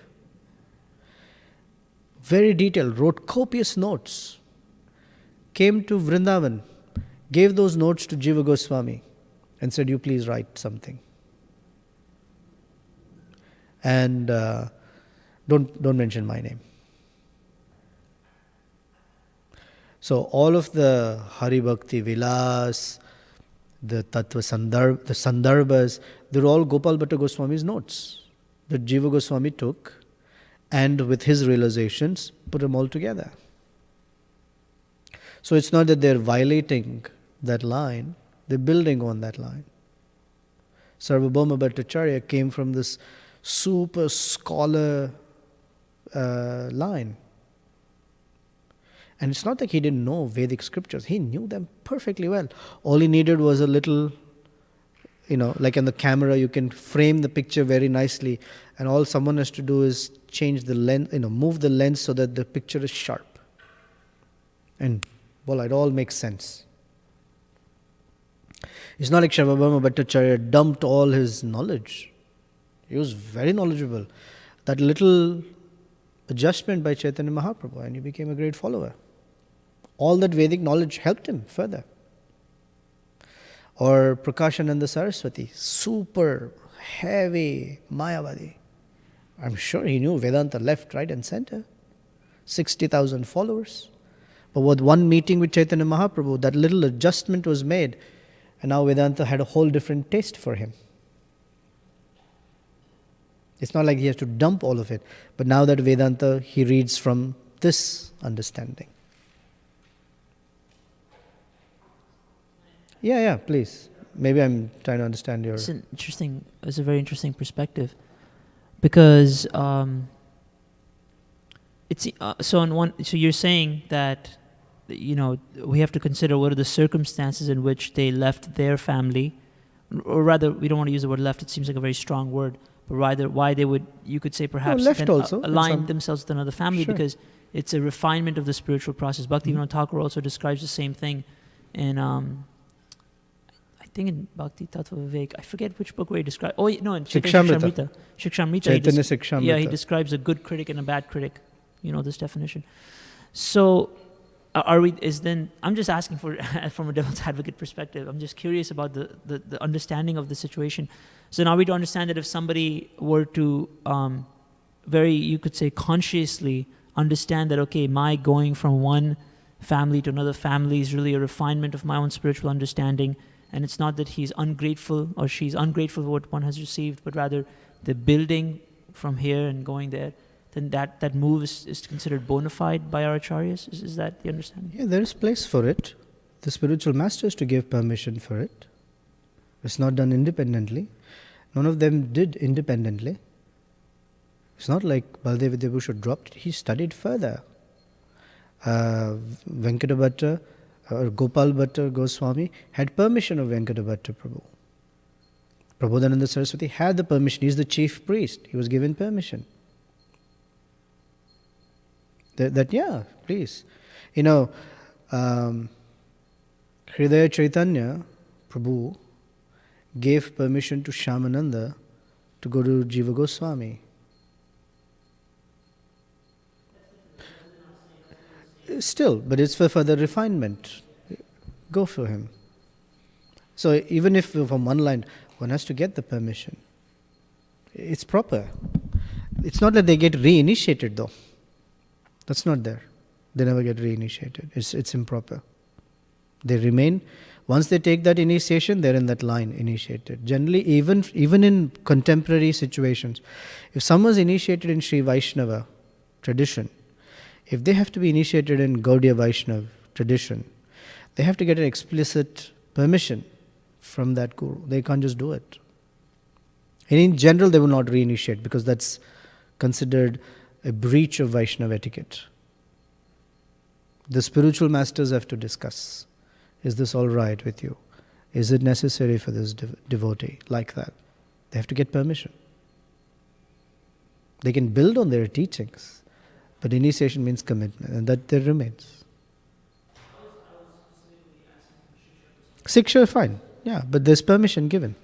Very detailed, wrote copious notes. Came to Vrindavan, gave those notes to Jiva Goswami and said, you please write something. And don't mention my name. So all of the Hari Bhakti Vilas, the Tattva the Sandarbhas, they're all Gopal Bhatta Goswami's notes that Jiva Goswami took and with his realizations put them all together. So it's not that they're violating that line, they're building on that line. Sarvabhauma Bhattacharya came from this super scholar line. And it's not like he didn't know Vedic scriptures. He knew them perfectly well. All he needed was a little, like on the camera, you can frame the picture very nicely. And all someone has to do is change the lens, move the lens so that the picture is sharp. And, it all makes sense. It's not like Sarvabhauma Bhattacharya dumped all his knowledge. He was very knowledgeable. That little adjustment by Chaitanya Mahaprabhu, and he became a great follower. All that Vedic knowledge helped him further. Or Prakashananda Saraswati, super heavy Mayavadi. I'm sure he knew Vedanta left, right and center. 60,000 followers. But with one meeting with Chaitanya Mahaprabhu, that little adjustment was made, and now Vedanta had a whole different taste for him. It's not like he has to dump all of it, but now that Vedanta, he reads from this understanding. Yeah, please. Maybe I'm trying to understand your... It's a very interesting perspective. Because so you're saying that we have to consider what are the circumstances in which they left their family, or rather, we don't want to use the word left, it seems like a very strong word, but rather why they would, you could say, perhaps left then also, in align some- themselves with another family, Sure. because it's a refinement of the spiritual process. Bhaktivinoda Thakur also describes the same thing in, I think in Bhakti Tattva Vivek, I forget which book where he describes, in Shikshamrita. Shikshamrita. Chaitanya Shikshamrita. Yeah, he describes a good critic and a bad critic, this definition. So, I'm just asking for, from a devil's advocate perspective, I'm just curious about the understanding of the situation. So now we to understand that if somebody were to you could say consciously understand that, okay, my going from one family to another family is really a refinement of my own spiritual understanding, and it's not that he's ungrateful or she's ungrateful for what one has received, but rather the building from here and going there, then that move is considered bona fide by our acharyas? Is that the understanding? Yeah, there is place for it. The spiritual master is to give permission for it. It's not done independently. None of them did independently. It's not like Baldev Vidyabhusha dropped it. He studied further. Venkata Bhatta or Gopal Bhatta Goswami had permission of Venkata Bhatta Prabhu. Prabodhananda Saraswati had the permission. He's the chief priest. He was given permission. Yeah, please. Hridaya Chaitanya Prabhu gave permission to Shyamananda to go to Jiva Goswami. Still, but it's for further refinement. Go for him. So even if from one line, one has to get the permission. It's proper. It's not that they get reinitiated though. That's not there. They never get reinitiated. It's improper. They remain. Once they take that initiation, they're in that line, initiated. Generally, even in contemporary situations, if someone's initiated in Sri Vaishnava tradition, if they have to be initiated in Gaudiya Vaishnava tradition, they have to get an explicit permission from that guru. They can't just do it. And in general, they will not reinitiate because that's considered a breach of Vaishnava etiquette. The spiritual masters have to discuss. Is this all right with you? Is it necessary for this devotee? Like that. They have to get permission. They can build on their teachings, but initiation means commitment, and that there remains. Siksha, fine. Yeah, but there's permission given.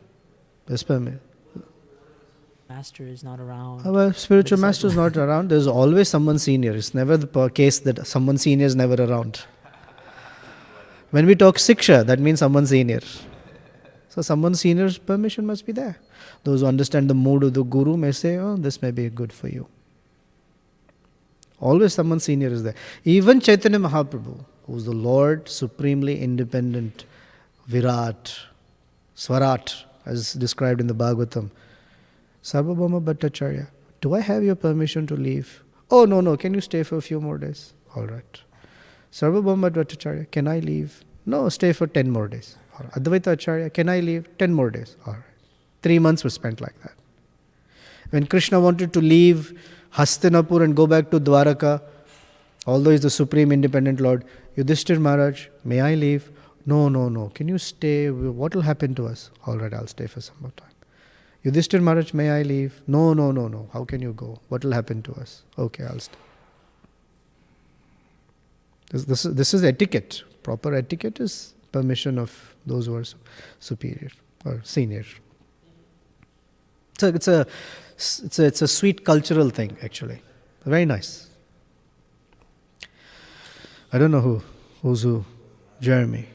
There's permission. Master is not around. Our spiritual master is not around. There's always someone senior. It's never the case that someone senior is never around. When we talk Siksha, that means someone senior. So someone senior's permission must be there. Those who understand the mood of the guru may say, oh, this may be good for you. Always someone senior is there. Even Chaitanya Mahaprabhu, who is the Lord, supremely independent, Virat, Swarat, as described in the Bhagwatam, Sarvabhauma Bhattacharya, do I have your permission to leave? Oh, no, can you stay for a few more days? All right. Sarvabhauma Bhattacharya, can I leave? No, stay for 10 more days. All right. Advaita Acharya, can I leave? 10 more days. All right. 3 months were spent like that. When Krishna wanted to leave Hastinapur and go back to Dwaraka, although he's the supreme independent Lord, Yudhishthir Maharaj, may I leave? No. Can you stay? What will happen to us? All right, I'll stay for some more time. Yudhishthir Maharaj, may I leave? No. How can you go? What will happen to us? Okay, I'll stay. This is etiquette. Proper etiquette is permission of those who are superior or senior. So it's a sweet cultural thing, actually. Very nice. I don't know who's who. Jeremy.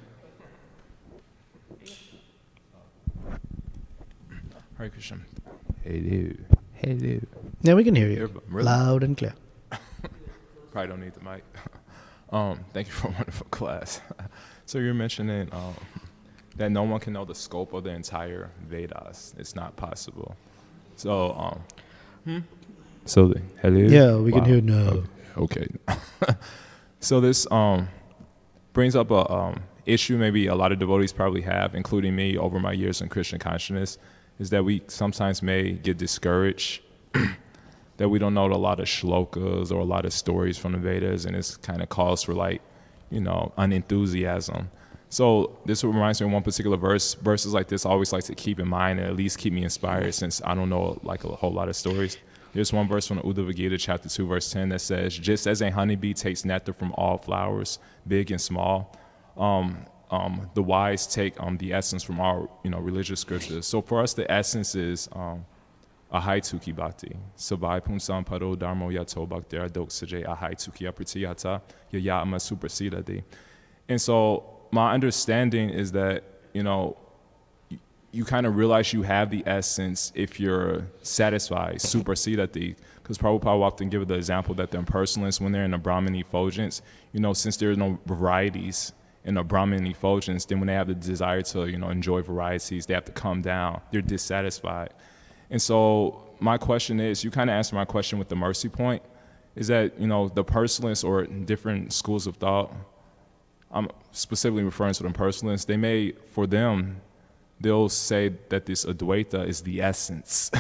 Hare Krishna. Hello. Yeah, we can hear you. Really? Loud and clear. Probably don't need the mic. Thank you for a wonderful class. So you're mentioning that no one can know the scope of the entire Vedas. It's not possible. So, hello? Yeah, we can hear now. Okay. So this brings up a issue maybe a lot of devotees probably have, including me over my years in Krishna consciousness, is that we sometimes may get discouraged that we don't know a lot of shlokas or a lot of stories from the Vedas, and it's kind of calls for unenthusiasm. So this reminds me of one particular verse. Verses like this I always like to keep in mind and at least keep me inspired since I don't know like a whole lot of stories. There's one verse from the Uddhava Gita, chapter 2, verse 10 that says, just as a honeybee takes nectar from all flowers, big and small, the wise take the essence from our religious scriptures. So for us, the essence is ahai tuki bhakti. Sabai punsam paro dharmo yato bhakti adok saje ahai tuki apritiyata yaya ama suprasidati. And so my understanding is that, you kind of realize you have the essence if you're satisfied, suprasidati. Because Prabhupada will often give the example that the impersonalists, when they're in a Brahman effulgence, since there are no varieties in a Brahman effulgence, then when they have the desire to, enjoy varieties, they have to come down. They're dissatisfied. And so my question is, you kind of answer my question with the mercy point, is that, the personalists or different schools of thought, I'm specifically referring to the impersonalists, for them, they'll say that this Advaita is the essence.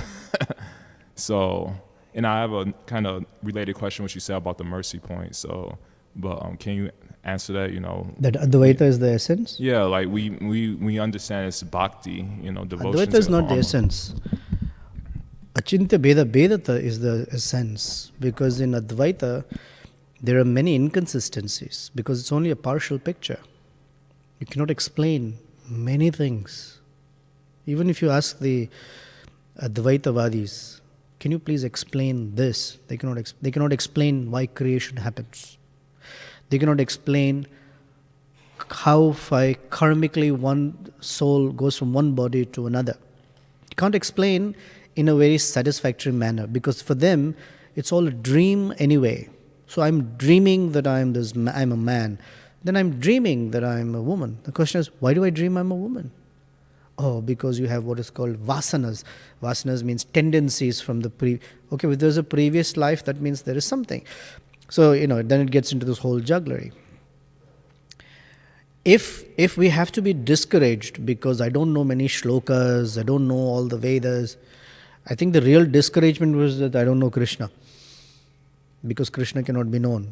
So, and I have a kind of related question what you said about the mercy point. So, but can you answer that? That Advaita is the essence? Yeah, like we understand it's bhakti, devotion. Advaita is not the essence. Achintya Bhedata is the essence, because in Advaita there are many inconsistencies because it's only a partial picture. You cannot explain many things. Even if you ask the Advaitavadis, can you please explain this? They cannot explain why creation happens. They cannot explain how karmically one soul goes from one body to another. You can't explain in a very satisfactory manner because for them it's all a dream anyway. So I'm dreaming that I'm a man. Then I'm dreaming that I'm a woman. The question is, why do I dream I'm a woman? Oh, because you have what is called vasanas. Vasanas means tendencies from the okay, if there's a previous life, that means there is something. So, then it gets into this whole jugglery. If we have to be discouraged because I don't know many shlokas, I don't know all the Vedas, I think the real discouragement was that I don't know Krishna. Because Krishna cannot be known.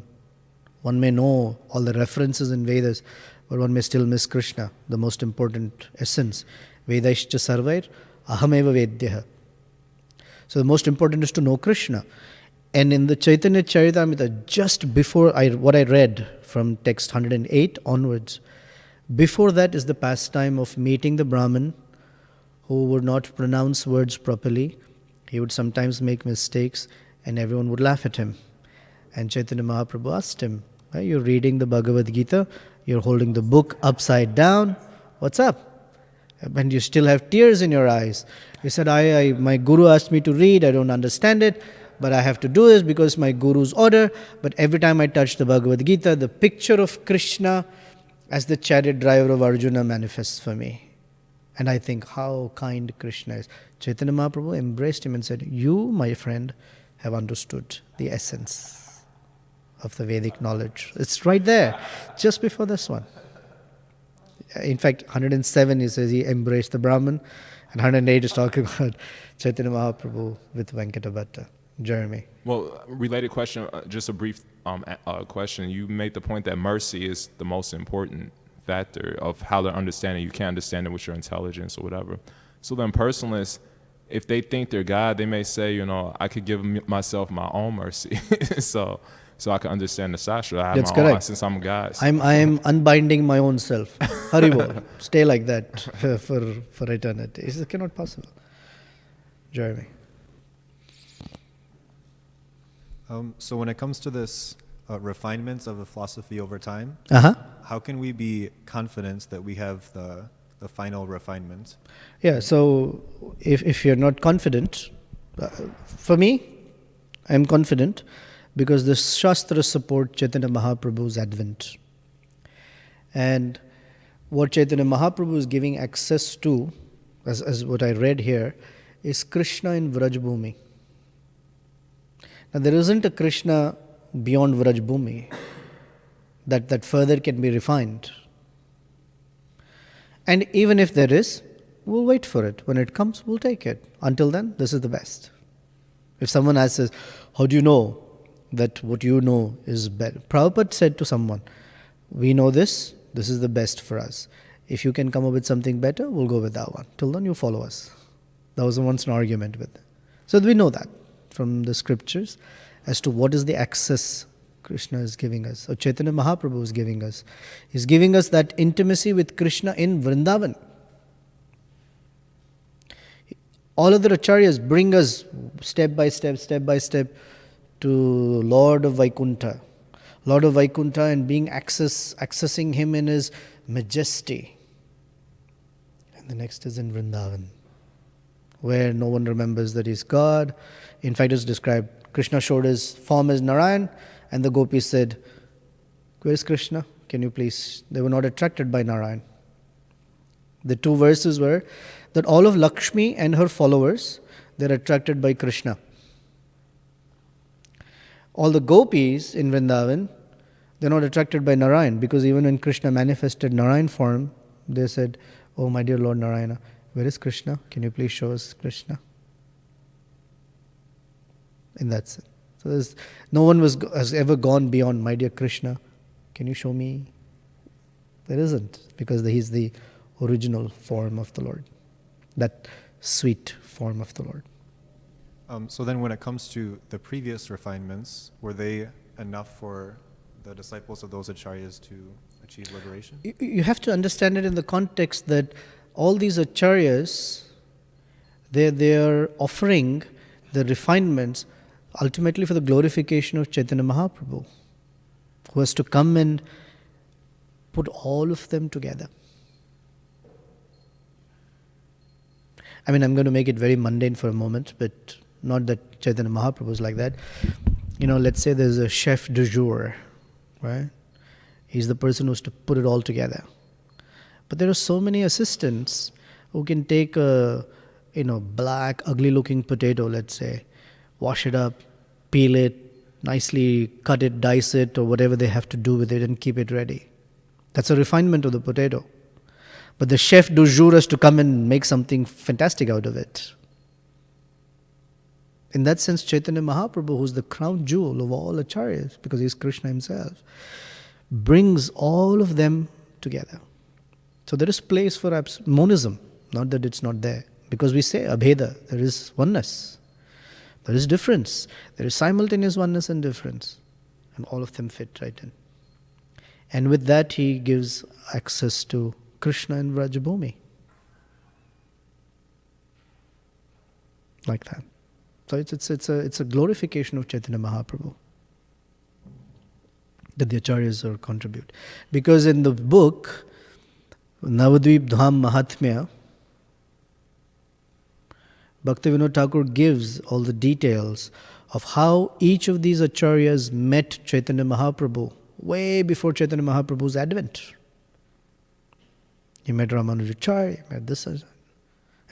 One may know all the references in Vedas, but one may still miss Krishna, the most important essence. Vedaishcha sarvair ahameva vedyaha. So the most important is to know Krishna. And in the Chaitanya Charitamrita, just before what I read from text 108 onwards, before that is the pastime of meeting the Brahmin who would not pronounce words properly. He would sometimes make mistakes and everyone would laugh at him. And Chaitanya Mahaprabhu asked him, you're reading the Bhagavad Gita, you're holding the book upside down, what's up? And you still have tears in your eyes. He said, my guru asked me to read, I don't understand it, but I have to do this because my guru's order. But every time I touch the Bhagavad Gita, the picture of Krishna as the chariot driver of Arjuna manifests for me. And I think how kind Krishna is. Chaitanya Mahaprabhu embraced him and said, you, my friend, have understood the essence of the Vedic knowledge. It's right there, just before this one. In fact, 107 he says he embraced the Brahman, and 108 is talking about Chaitanya Mahaprabhu with Venkatabhatta. Jeremy. Well, related question, just a brief question. You made the point that mercy is the most important factor of how they're understanding. You can't understand it with your intelligence or whatever. So then personalists, if they think they're God, they may say, I could give myself my own mercy. So I can understand the Sastra. I have That's my correct. own, since I'm God. I am unbinding my own self. Haribol. Stay like that for eternity. It cannot possible. Jeremy. So when it comes to this refinements of the philosophy over time, how can we be confident that we have the final refinement? Yeah, so if you're not confident, for me, I'm confident because the Shastras support Chaitanya Mahaprabhu's advent. And what Chaitanya Mahaprabhu is giving access to, as what I read here, is Krishna in Vrajbhumi. Now there isn't a Krishna beyond Vrajbhumi that further can be refined. And even if there is, we'll wait for it. When it comes, we'll take it. Until then, this is the best. If someone asks us, how do you know that what you know is better? Prabhupada said to someone, we know this, this is the best for us. If you can come up with something better, we'll go with that one. Till then, you follow us. That was once an argument with them. So we know that from the scriptures as to what is the access Krishna is giving us, or Chaitanya Mahaprabhu is giving us. He's giving us that intimacy with Krishna in Vrindavan. All other acharyas bring us step by step to Lord of Vaikuntha. Lord of Vaikuntha, and being accessing him in his majesty. And the next is in Vrindavan, where no one remembers that he's God. In fact, it's described, Krishna showed his form as Narayan, and the gopis said, where's Krishna? Can you please? They were not attracted by Narayan. The two verses were that all of Lakshmi and her followers, they're attracted by Krishna. All the gopis in Vrindavan, they're not attracted by Narayan, because even when Krishna manifested Narayan form, they said, oh my dear Lord Narayana, where is Krishna? Can you please show us Krishna? In that sense. So no one has ever gone beyond, my dear Krishna, can you show me? There isn't, because he's the original form of the Lord. That sweet form of the Lord. So then when it comes to the previous refinements, were they enough for the disciples of those acharyas to achieve liberation? You have to understand it in the context that all these acharyas, they are offering the refinements ultimately for the glorification of Chaitanya Mahaprabhu, who has to come and put all of them together. I mean, I'm going to make it very mundane for a moment, but not that Chaitanya Mahaprabhu is like that. Let's say there's a chef du jour, right? He's the person who's to put it all together. But there are so many assistants who can take a, black, ugly-looking potato, let's say, wash it up, peel it, nicely cut it, dice it, or whatever they have to do with it and keep it ready. That's a refinement of the potato. But the chef du jour has to come and make something fantastic out of it. In that sense, Chaitanya Mahaprabhu, who's the crown jewel of all acharyas, because he's Krishna himself, brings all of them together. So there is place for monism, not that it's not there. Because we say abheda, there is oneness. There is difference. There is simultaneous oneness and difference. And all of them fit right in. And with that, he gives access to Krishna in Vrajabhumi. Like that. So it's a glorification of Chaitanya Mahaprabhu that the acharyas contribute. Because in the book, Navadvip Dham Mahatmya, Bhaktivinoda Thakur gives all the details of how each of these acharyas met Chaitanya Mahaprabhu way before Chaitanya Mahaprabhu's advent. He met Ramanujacharya, he met this,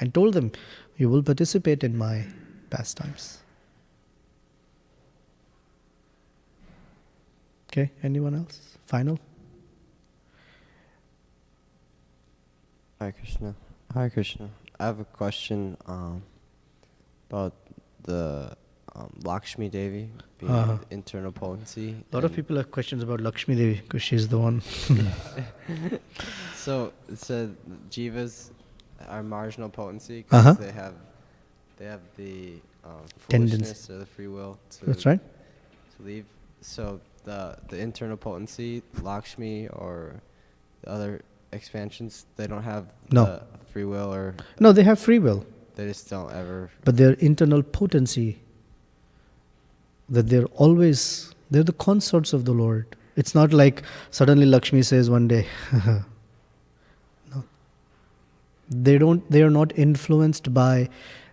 and told them, you will participate in my pastimes. Okay, anyone else? Final? Hare Krishna. Hare Krishna. I have a question about the Lakshmi Devi being the internal potency. A lot of people have questions about Lakshmi Devi because she's the one. So it said jivas are marginal potency because they have the foolishness or the free will to That's right. to leave. So the internal potency, Lakshmi or the other expansions, they don't have the free will, or no, they have free will. They just don't ever. But their internal potency, that they're the consorts of the Lord. It's not like suddenly Lakshmi says one day, no. They are not influenced by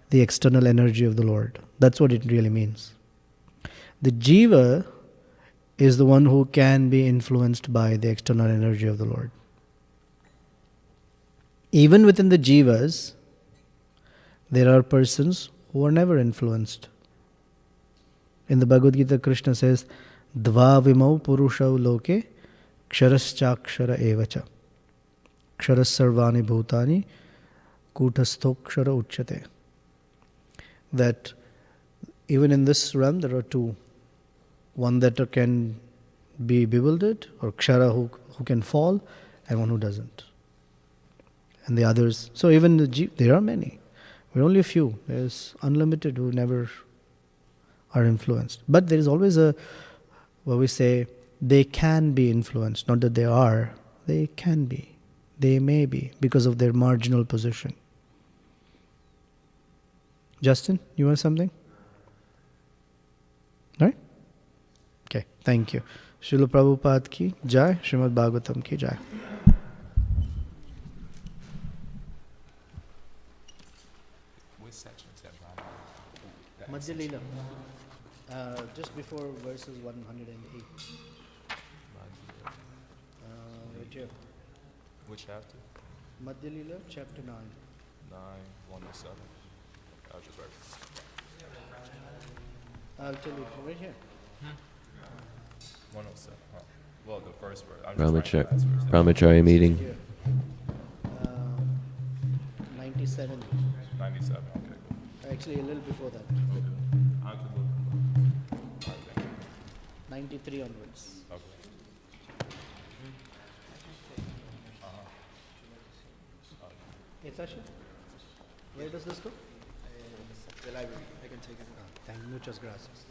the external energy of the Lord. That's what it really means. The jiva is the one who can be influenced by the external energy of the Lord. Even within the jivas, there are persons who are never influenced. In the Bhagavad Gita, Krishna says, Dva vimau purushau loke ksharaschakshara evacha ksharas sarvani bhutani kutastokshara uchyate. That even in this realm there are two. One that can be bewildered, or kshara who can fall, and one who doesn't. And the others, so even there are many. We're only a few. There's unlimited who never are influenced. But there is always what we say, they can be influenced. Not that they are, they can be. They may be because of their marginal position. Justin, you want something? Right? Okay, thank you. Srila Prabhupada ki jai, Srimad Bhagwatam ki jai. Which section is that, Ron? Madhya Leela. Just before verses 108. Right here. Which chapter? Madhya Leela, chapter 9. 9:107. I'll just write it. I'll tell you, right here. 107. Huh. Well, the first word. I'm just Brahmacharya, writing the last words. Brahmacharya meeting. Here. 97. 97. Okay, cool. Actually, a little before that. I can look. All right, thank you. 93 onwards. Okay. Etasha? Where does this go? The library. I can take it. Thank muchas gracias.